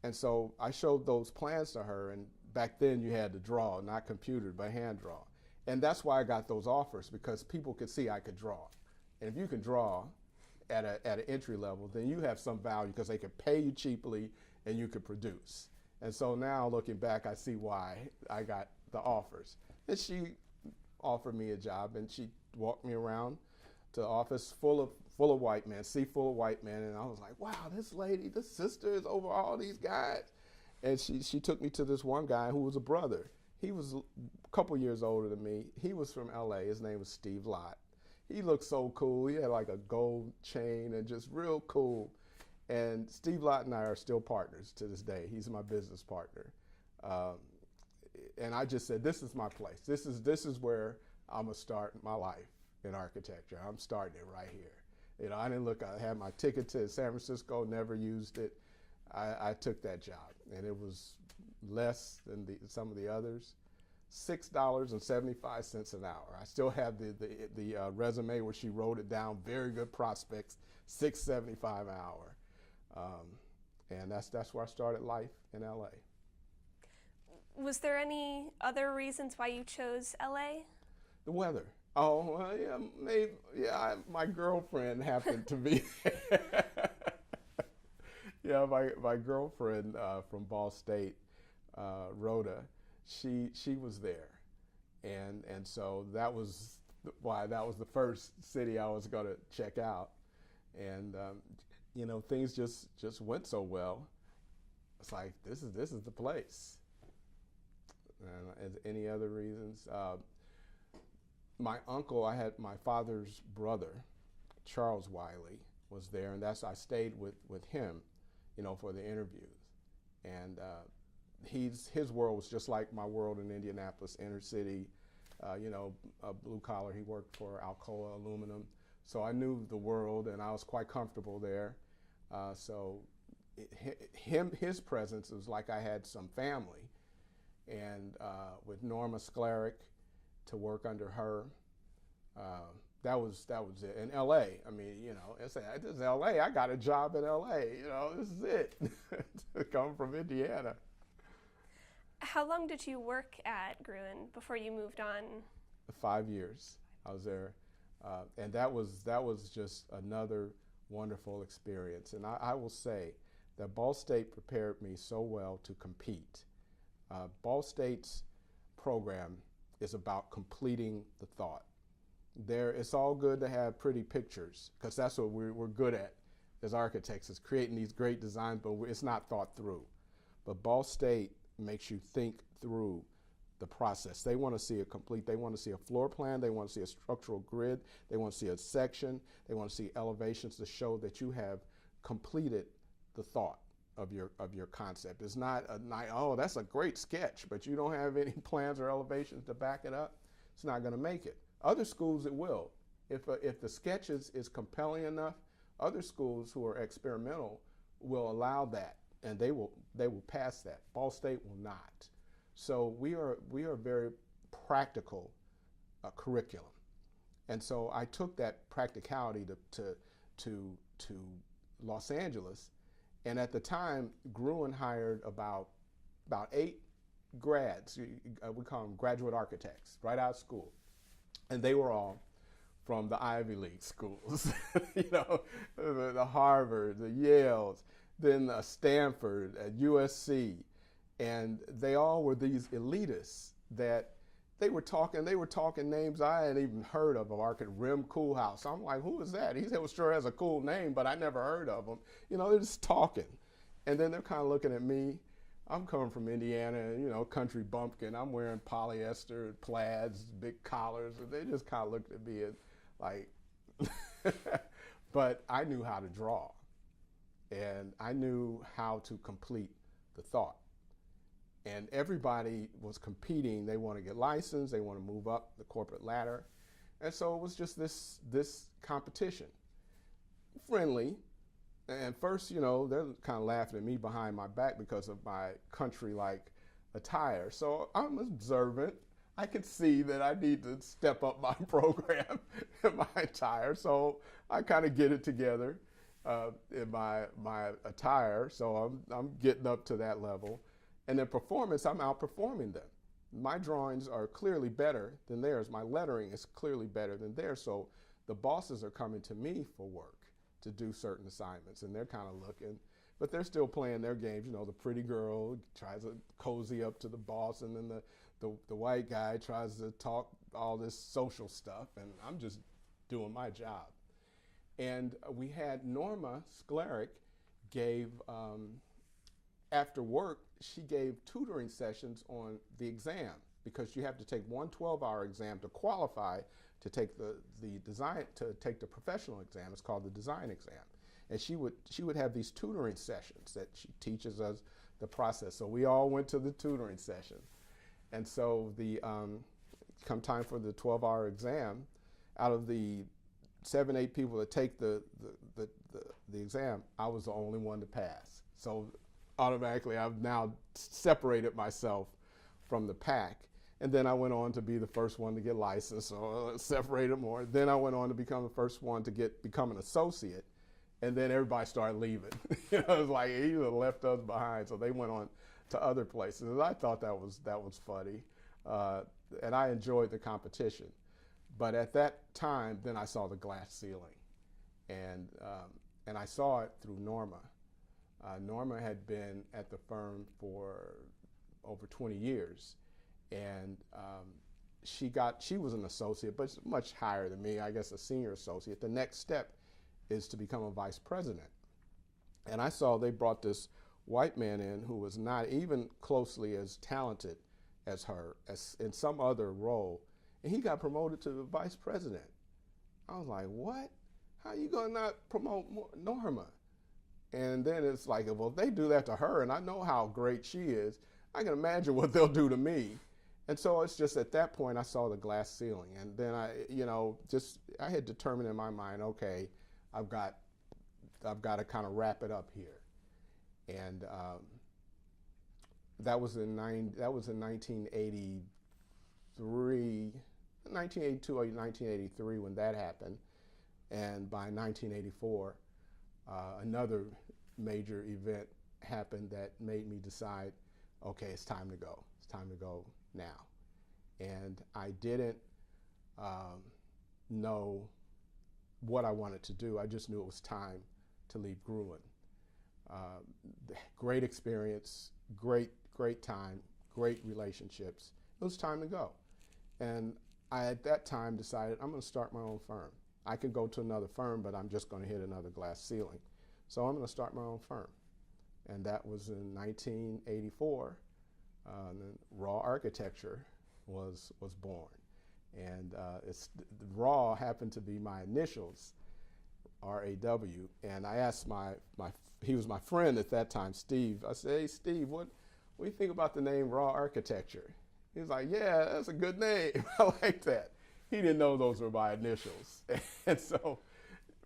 And so I showed those plans to her, and back then you had to draw, not computer, but hand draw. And that's why I got those offers, because people could see I could draw. And if you can draw at an entry level, then you have some value, because they could pay you cheaply and you could produce. And so now looking back, I see why I got the offers. And she offered me a job, and she walked me around to the office full of white men, full of white men, and I was like, wow, this lady, this sister is over all these guys. And she took me to this one guy who was a brother. He was a couple years older than me. He was from LA. His name was Steve Lott. He looked so cool. He had like a gold chain and just real cool. And Steve Lott and I are still partners to this day. He's my business partner. And I just said, this is my place. This is where I'm gonna start my life in architecture. I'm starting it right here. You know, I didn't look, I had my ticket to San Francisco, never used it. I took that job, and it was less than some of the others. $6.75 an hour. I still have the resume where she wrote it down, very good prospects, $6.75 an hour. And that's where I started life in LA. Was there any other reasons why you chose LA? The weather. Oh, well, yeah, maybe, yeah, my girlfriend happened to be yeah, my girlfriend from Ball State, Rhoda, she was there. And so that was why that was the first city I was gonna check out. And you know, things just went so well. It's like, this is the place. And any other reasons? My uncle, I had my father's brother, Charles Wiley, was there, and I stayed with him, you know, for the interviews. And his world was just like my world in Indianapolis, inner city, you know, blue collar. He worked for Alcoa Aluminum, so I knew the world, and I was quite comfortable there. So his presence was like I had some family. And with Norma Sklaric, to work under her, that was it. And LA, I mean, you know, this is LA. I got a job in LA. You know, this is it. Coming from Indiana. How long did you work at Gruen before you moved on? 5 years. I was there, and that was just another wonderful experience. And I will say that Ball State prepared me so well to compete. Ball State's program is about completing the thought. It's all good to have pretty pictures, because that's what we're good at as architects, is creating these great designs, but it's not thought through. But Ball State makes you think through the process. They want to see it complete. They want to see a floor plan. They want to see a structural grid. They want to see a section. They want to see elevations to show that you have completed the thought of your concept. It's not oh, that's a great sketch, but you don't have any plans or elevations to back it up. It's not going to make it. Other schools, it will. If the sketch is compelling enough, other schools who are experimental will allow that, and they will pass that. Ball State will not. So we are very practical curriculum. And so I took that practicality to Los Angeles. And at the time, Gruen hired about 8 grads. We call them graduate architects, right out of school. And they were all from the Ivy League schools, the Harvard, the Yales, then Stanford, USC. And they all were these elitists that they were talking names I hadn't even heard of Rem Koolhaas. I'm like, who is that? He said, well, sure has a cool name, but I never heard of him. They're just talking. And then they're kind of looking at me. I'm coming from Indiana, country bumpkin. I'm wearing polyester, plaids, big collars. And they just kind of looked at me and like, but I knew how to draw. And I knew how to complete the thought. And everybody was competing. They want to get licensed. They want to move up the corporate ladder. And so it was just this competition. Friendly. And first, they're kind of laughing at me behind my back because of my country-like attire. So I'm observant. I can see that I need to step up my program in my attire. So I kind of get it together in my attire. So I'm getting up to that level. And in performance, I'm outperforming them. My drawings are clearly better than theirs. My lettering is clearly better than theirs. So the bosses are coming to me for work to do certain assignments, and they're kind of looking, but they're still playing their games. The pretty girl tries to cozy up to the boss, and then the white guy tries to talk all this social stuff, and I'm just doing my job. And we had Norma Sklaric gave, after work, she gave tutoring sessions on the exam, because you have to take one 12-hour exam to qualify to take the professional exam. It's called the design exam. And she would have these tutoring sessions that she teaches us the process. So we all went to the tutoring session. And so come time for the 12-hour exam, out of the 7, 8 people that take the exam, I was the only one to pass. So automatically I've now separated myself from the pack. And then I went on to be the first one to get licensed, so separated more. Then I went on to become the first one to become an associate, and then everybody started leaving. It was like he left us behind, so they went on to other places. And I thought that was funny, and I enjoyed the competition. But at that time, then I saw the glass ceiling, and I saw it through Norma. Norma had been at the firm for over 20 years. And she was an associate, but much higher than me, I guess a senior associate. The next step is to become a vice president. And I saw they brought this white man in who was not even closely as talented as her, as in some other role, and he got promoted to the vice president. I was like, what? How you gonna not promote Norma? And then it's like, well, if they do that to her, and I know how great she is, I can imagine what they'll do to me. And so it's just at that point I saw the glass ceiling, and then I had determined in my mind, okay, I've got to kind of wrap it up here, and that was in 1982 or 1983 when that happened, and by 1984, another major event happened that made me decide, okay, it's time to go. It's time to go now. And I didn't know what I wanted to do. I just knew it was time to leave Gruen. Great experience, great time, great relationships. It was time to go. And I, at that time, decided I'm going to start my own firm. I could go to another firm, but I'm just going to hit another glass ceiling. So I'm going to start my own firm. And that was in 1984. And then Raw Architecture was born, and Raw happened to be my initials, R-A-W. And I asked he was my friend at that time, Steve. I said, hey Steve, what do you think about the name Raw Architecture? He was like, yeah, that's a good name. I like that. He didn't know those were my initials, and so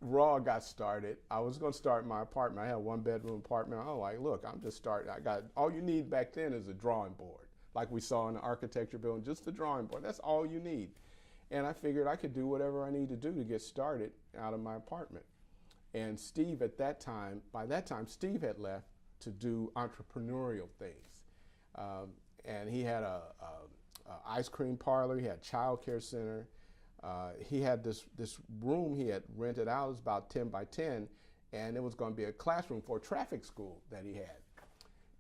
Raw got started. I was going to start my apartment. I had a 1-bedroom apartment. I was like, look, I'm just starting. All you need back then is a drawing board, like we saw in the architecture building, just the drawing board. That's all you need. And I figured I could do whatever I need to do to get started out of my apartment. And Steve by that time, Steve had left to do entrepreneurial things. And he had a ice cream parlor, he had a child care center. He had this room he had rented out. It was about 10 by 10, and it was going to be a classroom for a traffic school that he had.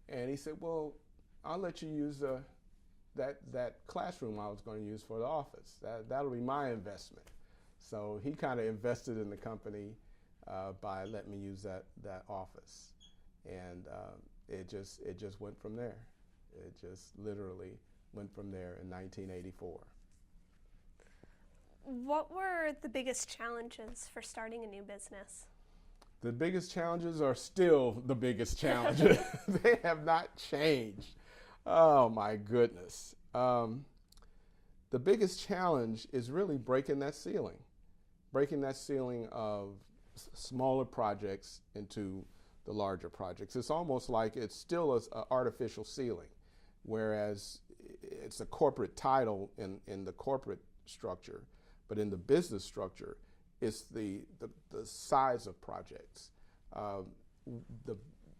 And he said, well, I'll let you use that classroom I was going to use for the office. That'll be my investment. So he kind of invested in the company by letting me use that office. And it just went from there. It just literally went from there in 1984. What were the biggest challenges for starting a new business? The biggest challenges are still the biggest challenges. They have not changed. Oh my goodness. The biggest challenge is really breaking that ceiling of smaller projects into the larger projects. It's almost like it's still an artificial ceiling, whereas it's a corporate title in the corporate structure, but in the business structure, it's the size of projects.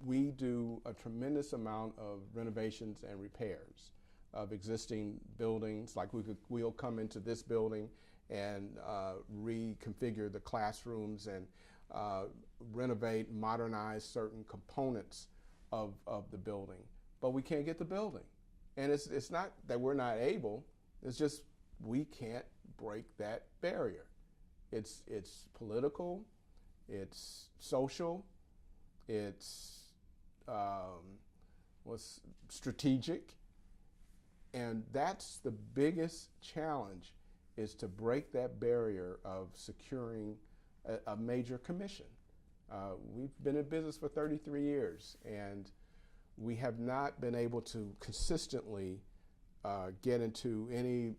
We do a tremendous amount of renovations and repairs of existing buildings. Like we'll come into this building and reconfigure the classrooms and renovate, modernize certain components of the building. But we can't get the building. And it's not that we're not able, it's just we can't break that barrier. It's political, it's social, it's strategic, and that's the biggest challenge, is to break that barrier of securing a major commission. We've been in business for 33 years, and we have not been able to consistently get into any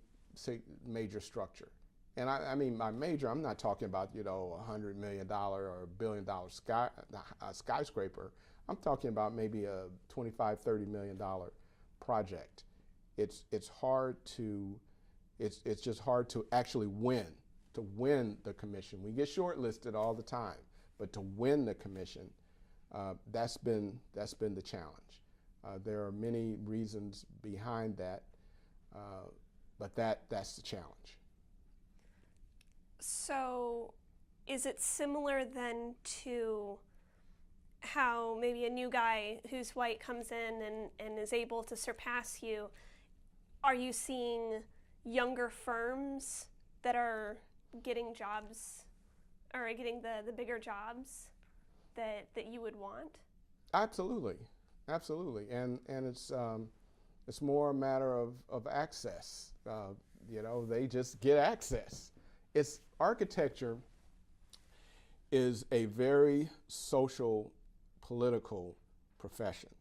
major structure. And I mean, by major, I'm not talking about, $100 million or $1 billion skyscraper. I'm talking about maybe a $25, $30 million project. It's just hard to actually win the commission. We get shortlisted all the time, but to win the commission, that's been the challenge. There are many reasons behind that, but that's the challenge. So is it similar then to how maybe a new guy who's white comes in and is able to surpass you? Are you seeing younger firms that are getting jobs or getting the bigger jobs that you would want? Absolutely. And it's more a matter of access. They just get access. Architecture is a very social, political profession.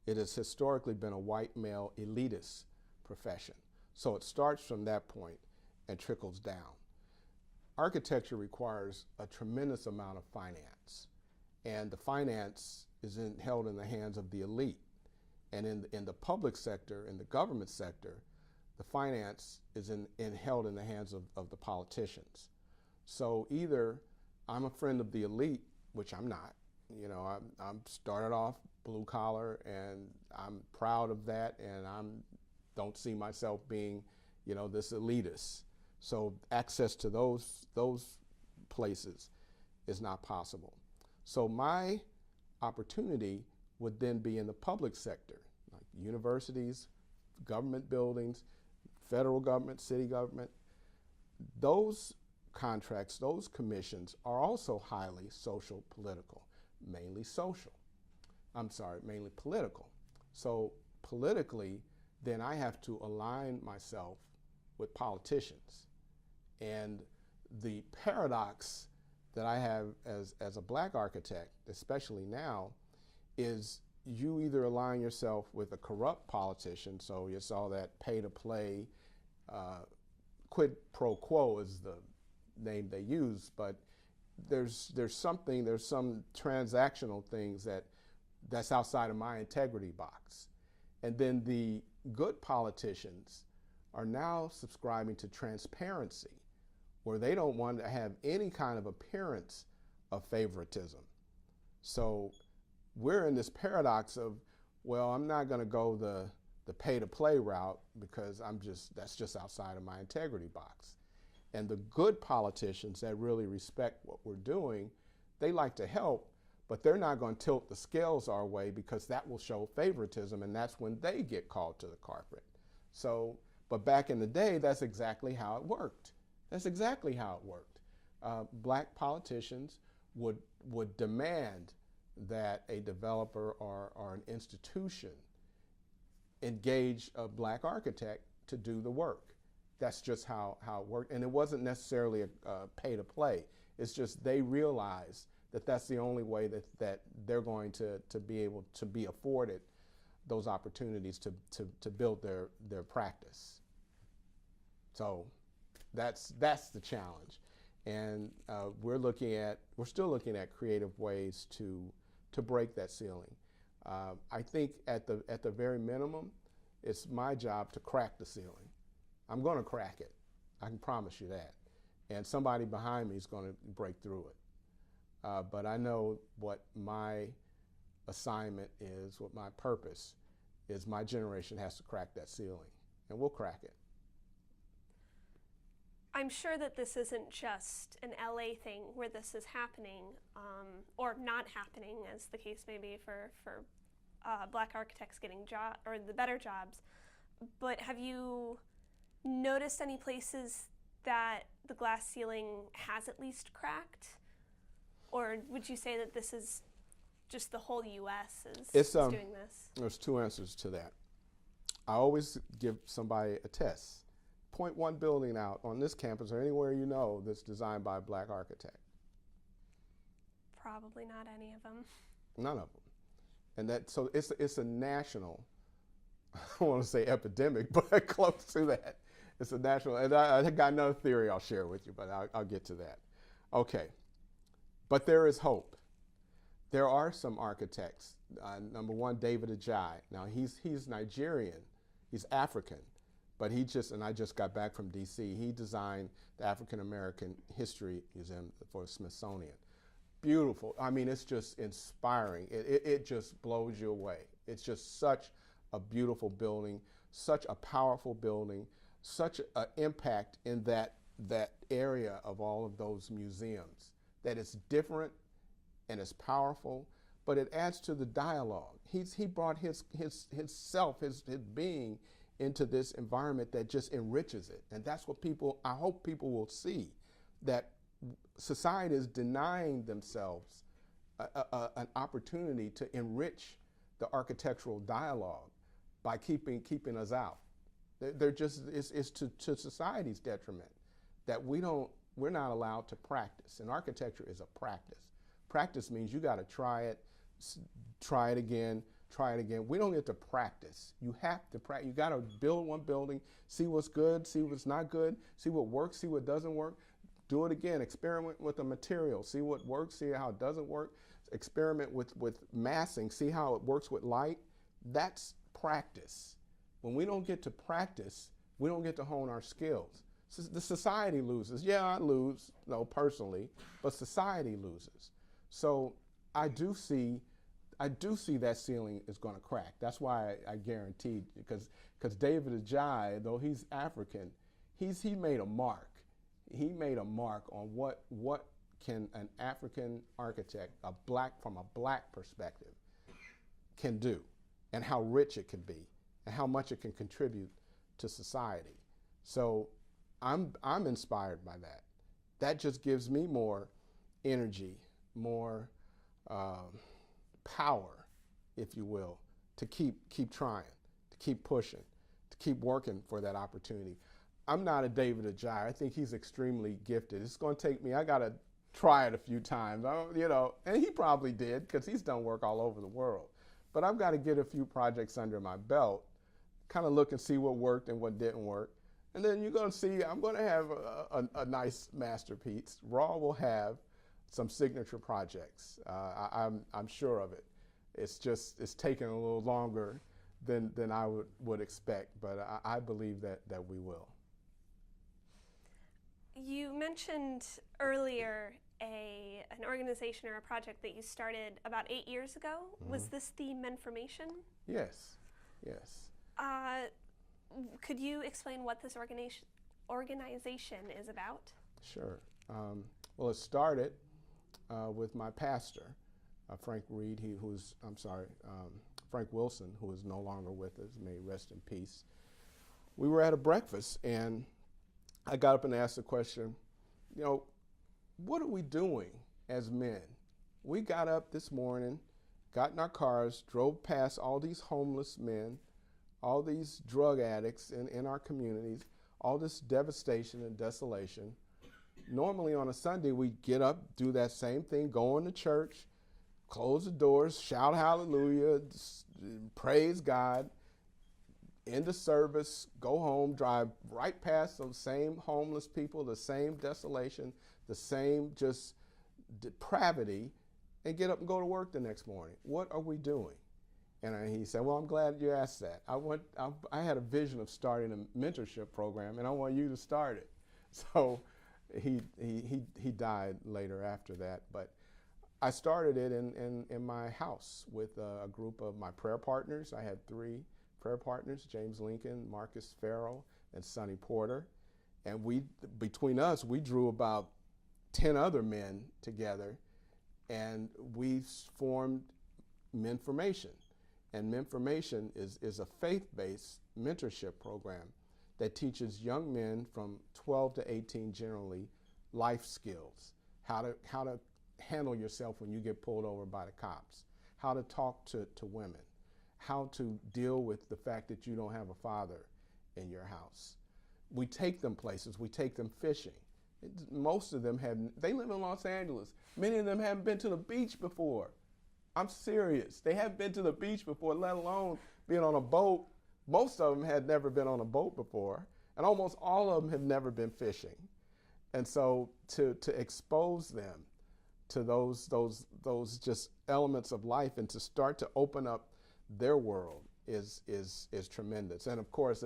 It has historically been a white male elitist profession. So it starts from that point and trickles down. Architecture requires a tremendous amount of finance, and the finance is held in the hands of the elite. And in the public sector, in the government sector, the finance is held in the hands of the politicians. So either I'm a friend of the elite, which I'm not. I'm started off blue collar, and I'm proud of that, and don't see myself being, this elitist. So access to those places is not possible. So my opportunity would then be in the public sector, like universities, government buildings, federal government, city government. Those contracts, those commissions are also highly social, political, mainly political. So politically, then I have to align myself with politicians. And the paradox that I have as a black architect, especially now, is you either align yourself with a corrupt politician, so you saw that pay-to-play, quid pro quo is the name they use, but there's some transactional things that's outside of my integrity box. And then the good politicians are now subscribing to transparency, where they don't want to have any kind of appearance of favoritism. So we're in this paradox of, well, I'm not going to go the pay-to-play route because that's just outside of my integrity box. And the good politicians that really respect what we're doing, they like to help, but they're not going to tilt the scales our way because that will show favoritism, and that's when they get called to the carpet. So, but back in the day, that's exactly how it worked. That's exactly how it worked. Black politicians would demand that a developer or an institution engage a black architect to do the work. That's just how it worked. And it wasn't necessarily a pay to play. It's just they realized that that's the only way that they're going to be able to be afforded those opportunities to build their practice. So that's the challenge. And we're still looking at creative ways to break that ceiling. I think at the very minimum, it's my job to crack the ceiling. I'm going to crack it. I can promise you that. And somebody behind me is going to break through it. But I know what my assignment is, what my purpose is. My generation has to crack that ceiling, and we'll crack it. I'm sure that this isn't just an LA thing where this is happening, or not happening, as the case may be for black architects getting the better jobs. But have you noticed any places that the glass ceiling has at least cracked? Or would you say that this is just the whole U.S. is doing this? There's two answers to that. I always give somebody a test. Point one building out on this campus or anywhere you know that's designed by a black architect. Probably not any of them. None of them. And so it's a national, I don't want to say epidemic, but close to that. It's a national, and I got another theory I'll share with you, but I'll get to that. Okay, but there is hope. There are some architects. Number one, David Ajayi. Now he's Nigerian, he's African, but I just got back from DC. He designed the African American History Museum for Smithsonian. Beautiful. I mean, it's just inspiring. It just blows you away. It's just such a beautiful building, such a powerful building, such an impact in that area of all of those museums, that it's different and it's powerful, but it adds to the dialogue. He brought his self, his being into this environment that just enriches it. And that's what I hope people will see, that society is denying themselves an opportunity to enrich the architectural dialogue by keeping us out. It's to society's detriment that we're not allowed to practice. And architecture is a practice. Practice means you got to try it again. We don't get to practice. You have to practice. You got to build one building, see what's good, see what's not good, see what works, see what doesn't work. Do it again. Experiment with the material. See what works, see how it doesn't work. Experiment with massing, see how it works with light. That's practice. When we don't get to practice, we don't get to hone our skills. The society loses. Yeah, I lose, personally, but society loses. So I do see that ceiling is going to crack. That's why I guaranteed, because David Ajayi, though he's African, he made a mark. He made a mark on what can an African architect, from a black perspective, can do, and how rich it can be, and how much it can contribute to society. So I'm inspired by that. That just gives me more energy, more power, if you will, to keep trying, to keep pushing, to keep working for that opportunity. I'm not a David Ajayi. I think he's extremely gifted. It's going to take me, I got to try it a few times, and he probably did, because he's done work all over the world. But I've got to get a few projects under my belt, kind of look and see what worked and what didn't work. And then you're going to see, I'm going to have a nice masterpiece. Raw will have some signature projects. I'm sure of it. It's taken a little longer than I would expect, but I believe that we will. You mentioned earlier an organization or a project that you started about 8 years ago. Mm-hmm. Was this the Menformation? Yes. Could you explain what this organization is about? Sure. Well, it started with my pastor, Frank Reed, Frank Wilson, who is no longer with us, may rest in peace. We were at a breakfast, and I got up and asked the question, what are we doing as men? We got up this morning, got in our cars, drove past all these homeless men, all these drug addicts in our communities, all this devastation and desolation. Normally on a Sunday, we get up, do that same thing, go into church, close the doors, shout hallelujah, praise God, end the service, go home, drive right past those same homeless people, the same desolation, the same just depravity, and get up and go to work the next morning. What are we doing? And he said, well, I'm glad you asked that. I had a vision of starting a mentorship program, and I want you to start it. So he died later after that, but I started it in my house with a group of my prayer partners. I had 3 prayer partners, James Lincoln, Marcus Farrell, and Sonny Porter. And between us, we drew about 10 other men together, and we formed Menformation. And Menformation is a faith-based mentorship program that teaches young men from 12 to 18 generally life skills, how to handle yourself when you get pulled over by the cops, how to talk to women, how to deal with the fact that you don't have a father in your house. We take them places, we take them fishing. Most of them they live in Los Angeles. Many of them haven't been to the beach before. I'm serious. They haven't been to the beach before, let alone being on a boat. Most of them had never been on a boat before, and almost all of them have never been fishing. And so to expose them to those just elements of life and to start to open up their world is tremendous. And of course,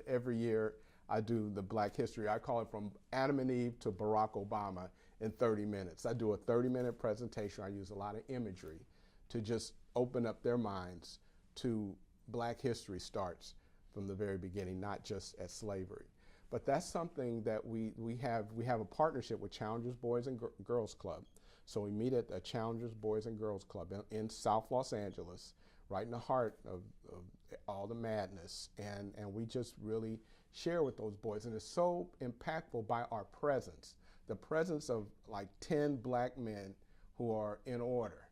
every year I do the Black History. I call it From Adam and Eve to Barack Obama in 30 minutes. I do a 30-minute presentation. I use a lot of imagery to just open up their minds to Black history starts from the very beginning, not just at slavery. But that's something that we have a partnership with Challengers Boys and Girls Club. So we meet at the Challengers Boys and Girls Club in South Los Angeles, right in the heart of all the madness. And we just really share with those boys. And it's so impactful by our presence, the presence of like 10 Black men who are in order.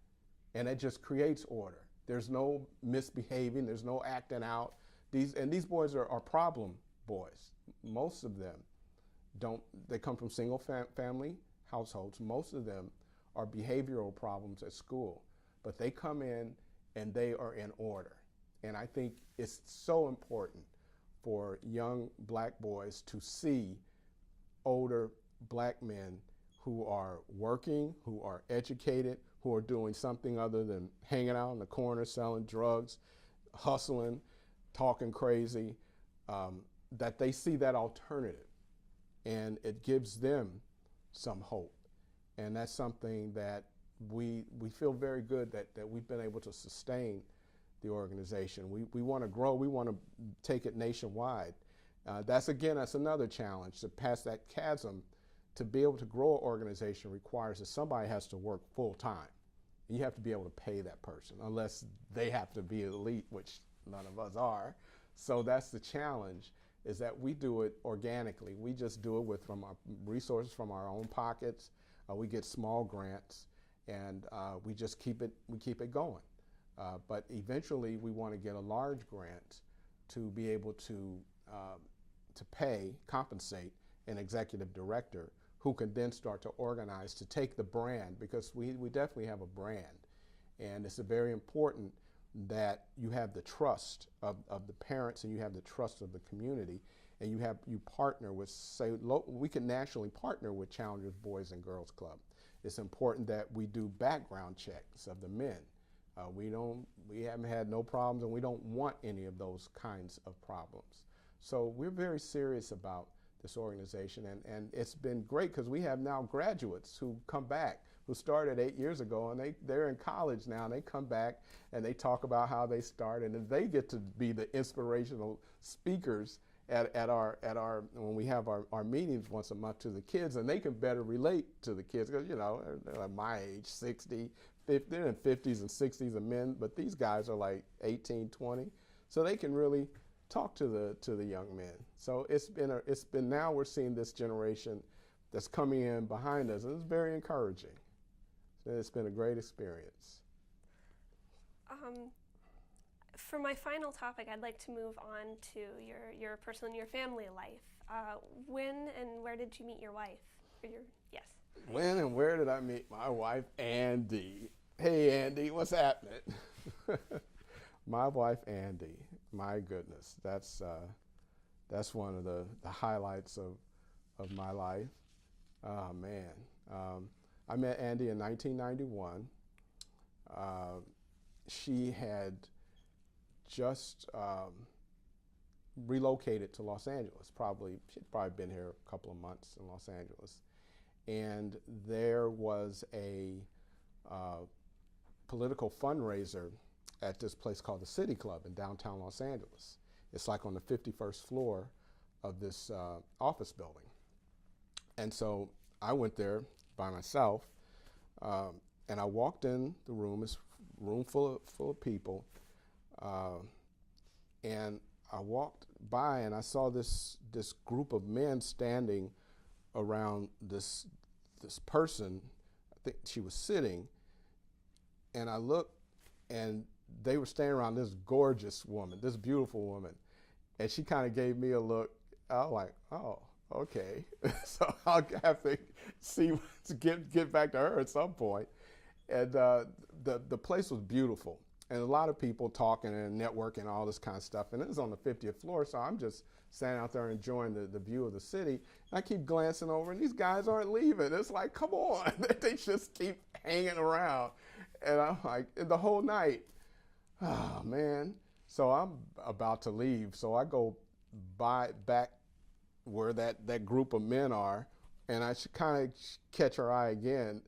And it just creates order. There's no misbehaving, there's no acting out. These boys are problem boys. Most of them they come from single family households. Most of them are behavioral problems at school, but they come in and they are in order. And I think it's so important for young Black boys to see older Black men who are working, who are educated, who are doing something other than hanging out in the corner, selling drugs, hustling, talking crazy, that they see that alternative. And it gives them some hope. And that's something that we feel very good that we've been able to sustain the organization. We want to grow. We want to take it nationwide. That's another challenge, to pass that chasm. To be able to grow an organization requires that somebody has to work full time. You have to be able to pay that person, unless they have to be elite, which none of us are. So that's the challenge, is that we do it organically. We just do it from our resources from our own pockets. We get small grants, and we just keep it going. But eventually, we want to get a large grant to be able to compensate an executive director who can then start to organize to take the brand, because we definitely have a brand. And it's very important that you have the trust of the parents, and you have the trust of the community, and you partner with, we can nationally partner with Challengers Boys and Girls Club. It's important that we do background checks of the men, We haven't had no problems, and we don't want any of those kinds of problems. So we're very serious about this organization, and it's been great because we have now graduates who come back, who started 8 years ago, and they're in college now, and they come back and they talk about how they started, and they get to be the inspirational speakers at our when we have our meetings once a month to the kids, and they can better relate to the kids because, you know, they're my age, 60, 50, they're in 50s and 60s of men, but these guys are like 18, 20, so they can really talk to the young men. So it's been now we're seeing this generation that's coming in behind us, and it's very encouraging. It's been a great experience. For my final topic, I'd like to move on to your personal and your family life. When and where did you meet your wife? Yes. When and where did I meet my wife, Andy? Hey, Andy, what's happening? My wife, Andy. My goodness, that's one of the highlights of my life. Oh man, I met Andy in 1991. She had just relocated to Los Angeles. She'd probably been here a couple of months in Los Angeles, and there was a political fundraiser at this place called the City Club in downtown Los Angeles. It's like on the 51st floor of this office building. And so I went there by myself, and I walked in the room. It's a room full of people, and I walked by and I saw this group of men standing around this person. I think she was sitting, and I looked, and they were standing around this gorgeous woman, this beautiful woman, and she kind of gave me a look. I was like, oh, okay. So I'll have to get back to her at some point. And the place was beautiful, and a lot of people talking and networking and all this kind of stuff. And it was on the 50th floor, so I'm just standing out there enjoying the view of the city. And I keep glancing over, and these guys aren't leaving. It's like, come on. They just keep hanging around. And I'm like, the whole night, oh, man. So I'm about to leave. So I go back where that group of men are, and I should kind of catch her eye again.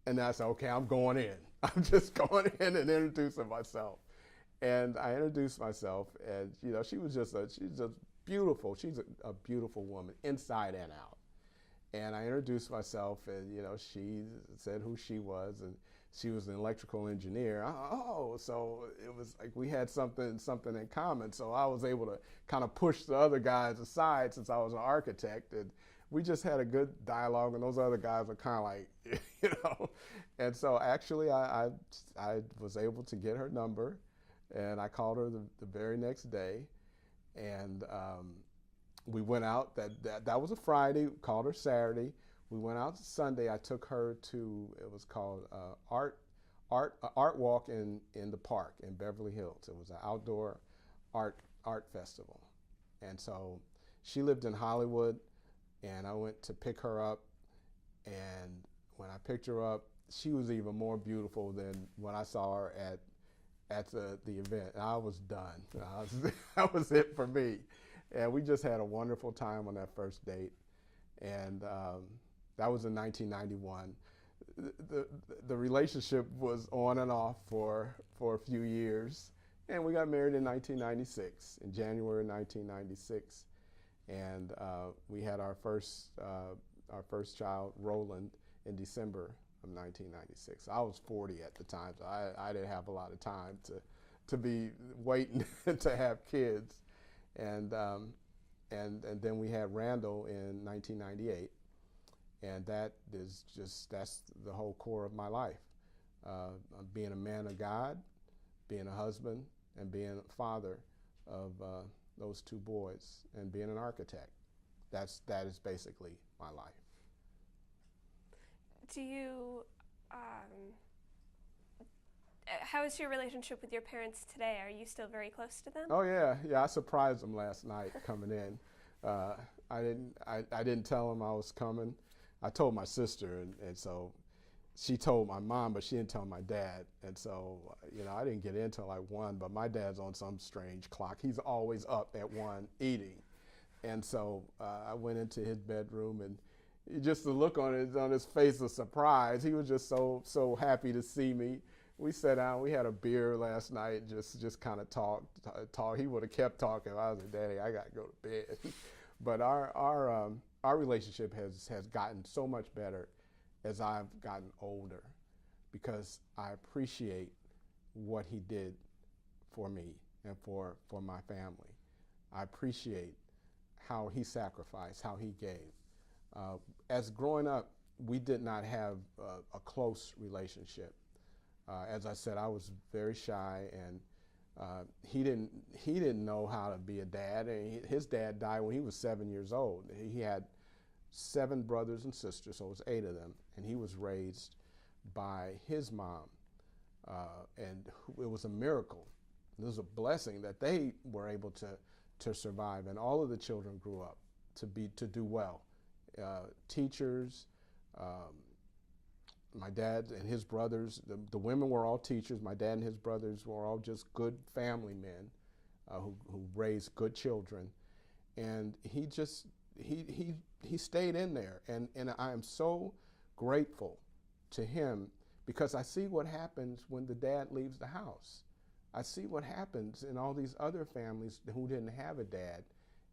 And I said, okay, I'm going in. I'm just going in and introducing myself. And I introduced myself, and you know, she's just beautiful. She's a beautiful woman, inside and out. And I introduced myself, and you know, she said who she was, and she was an electrical engineer. Oh, so it was like we had something in common. So I was able to kind of push the other guys aside since I was an architect, and we just had a good dialogue. And those other guys were kind of like, you know. And so actually, I was able to get her number, and I called her the very next day, and we went out. That was a Friday. Called her Saturday. We went out Sunday. I took her to, it was called art walk in the park in Beverly Hills. It was an outdoor art festival. And so she lived in Hollywood, and I went to pick her up. And when I picked her up, she was even more beautiful than when I saw her at the event. And I was done. That was it for me. And we just had a wonderful time on that first date. And that was in 1991. The relationship was on and off for a few years, and we got married in 1996, in January 1996, and we had our first child, Roland, in December of 1996. I was 40 at the time, so I didn't have a lot of time to be waiting to have kids, and then we had Randall in 1998. And that's the whole core of my life. Being a man of God, being a husband, and being a father of those two boys, and being an architect. That is basically my life. Do you, how is your relationship with your parents today? Are you still very close to them? Oh yeah. I surprised them last night coming in. I didn't tell them I was coming. I told my sister, and so she told my mom, but she didn't tell my dad. And so, you know, I didn't get in till like 1, but my dad's on some strange clock. He's always up at 1 eating. And so I went into his bedroom, and just the look on his face of surprise. He was just so happy to see me. We sat down, we had a beer last night, just kind of talked. He would have kept talking. I was like, Daddy, I got to go to bed. But our relationship has gotten so much better as I've gotten older, because I appreciate what he did for me and for my family. I appreciate how he sacrificed, how he gave. As growing up, we did not have a close relationship. As I said, I was very shy, and he didn't know how to be a dad. And his dad died when he was 7 years old. He had 7 brothers and sisters, so it was 8 of them, and he was raised by his mom, and it was a miracle. It was a blessing that they were able to survive, and all of the children grew up to do well. Teachers. My dad and his brothers, the women were all teachers. My dad and his brothers were all just good family men who raised good children. And he stayed in there. And I am so grateful to him, because I see what happens when the dad leaves the house. I see what happens in all these other families who didn't have a dad,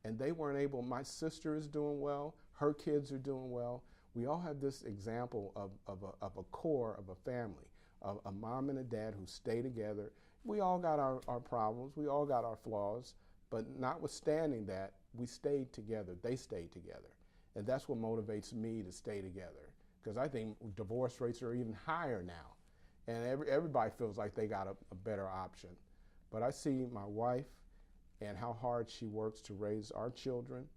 and they weren't able. My sister is doing well. Her kids are doing well. We all have this example of a core of a family, of a mom and a dad who stay together. We all got our problems, we all got our flaws, but notwithstanding that, we stayed together, they stayed together. And that's what motivates me to stay together, because I think divorce rates are even higher now. And everybody feels like they got a better option. But I see my wife and how hard she works to raise our children,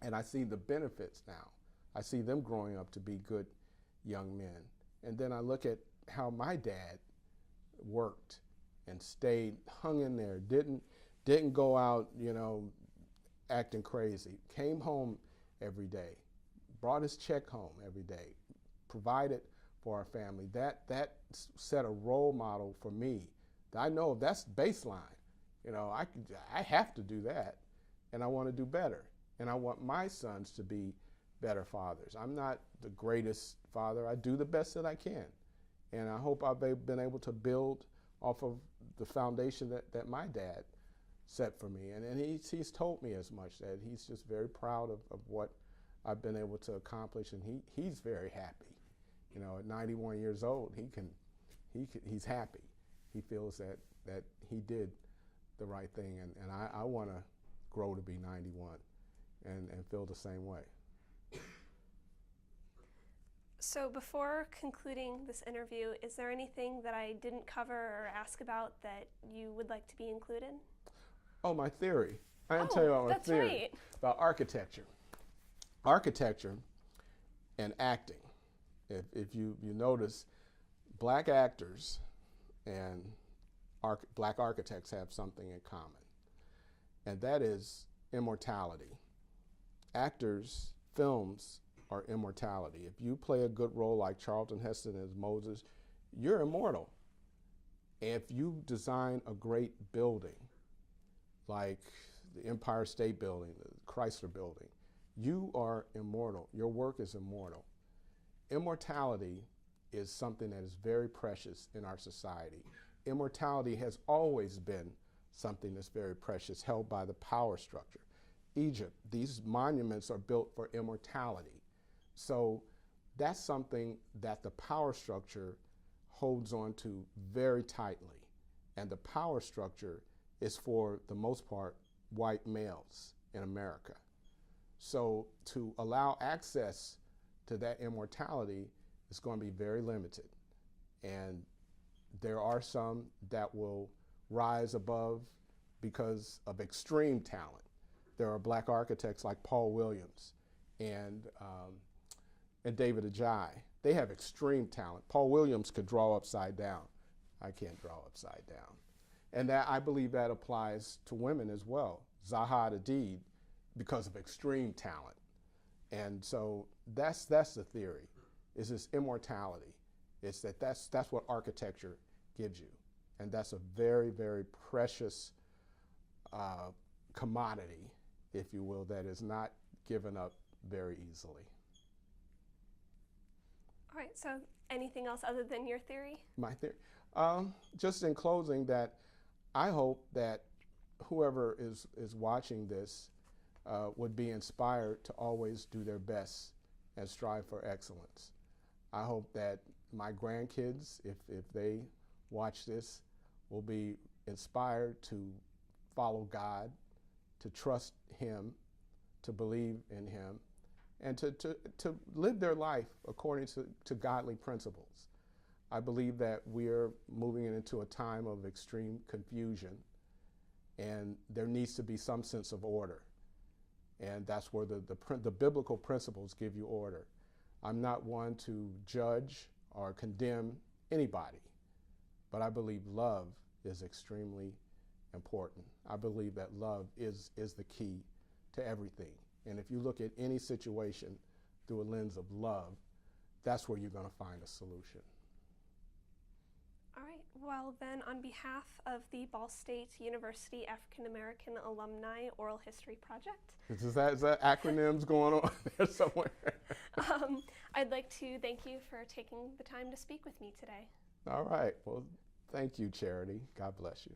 and I see the benefits now. I see them growing up to be good young men. And then I look at how my dad worked and stayed, hung in there, didn't go out, you know, acting crazy. Came home every day, brought his check home every day, provided for our family. That set a role model for me. I know that's baseline. You know, I have to do that, and I want to do better. And I want my sons to be better fathers. I'm not the greatest father. I do the best that I can. And I hope I've been able to build off of the foundation that my dad set for me. And he's told me as much, that he's just very proud of what I've been able to accomplish, and he's very happy. You know, at 91 years old, he's happy. He feels that he did the right thing, and I want to grow to be 91 and feel the same way. So before concluding this interview, is there anything that I didn't cover or ask about that you would like to be included? Oh, my theory. I didn't tell you about my that's theory. right. About architecture. Architecture and acting. If you notice, black actors and black architects have something in common, and that is immortality. Actors, films are immortality. If you play a good role like Charlton Heston as Moses, you're immortal. If you design a great building, like the Empire State Building, the Chrysler Building, you are immortal. Your work is immortal. Immortality is something that is very precious in our society. Immortality has always been something that's very precious, held by the power structure. Egypt, these monuments are built for immortality. So that's something that the power structure holds on to very tightly. And the power structure is, for the most part, white males in America. So to allow access to that immortality is going to be very limited. And there are some that will rise above because of extreme talent. There are black architects like Paul Williams and David Ajayi. They have extreme talent. Paul Williams could draw upside down. I can't draw upside down. And that, I believe that applies to women as well. Zaha Hadid, because of extreme talent. And so that's the theory, is this immortality. It's that's what architecture gives you. And that's a very, very precious commodity, if you will, that is not given up very easily. All right, so anything else other than your theory? My theory, just in closing, that I hope that whoever is watching this would be inspired to always do their best and strive for excellence. I hope that my grandkids, if they watch this, will be inspired to follow God, to trust Him, to believe in Him, and to live their life according to godly principles. I believe that we're moving into a time of extreme confusion, and there needs to be some sense of order. And that's where the biblical principles give you order. I'm not one to judge or condemn anybody, but I believe love is extremely important. I believe that love is the key to everything. And if you look at any situation through a lens of love, that's where you're going to find a solution. All right, well then, on behalf of the Ball State University African American Alumni Oral History Project. Is that acronyms going on there somewhere? I'd like to thank you for taking the time to speak with me today. All right, well, thank you, Charity. God bless you.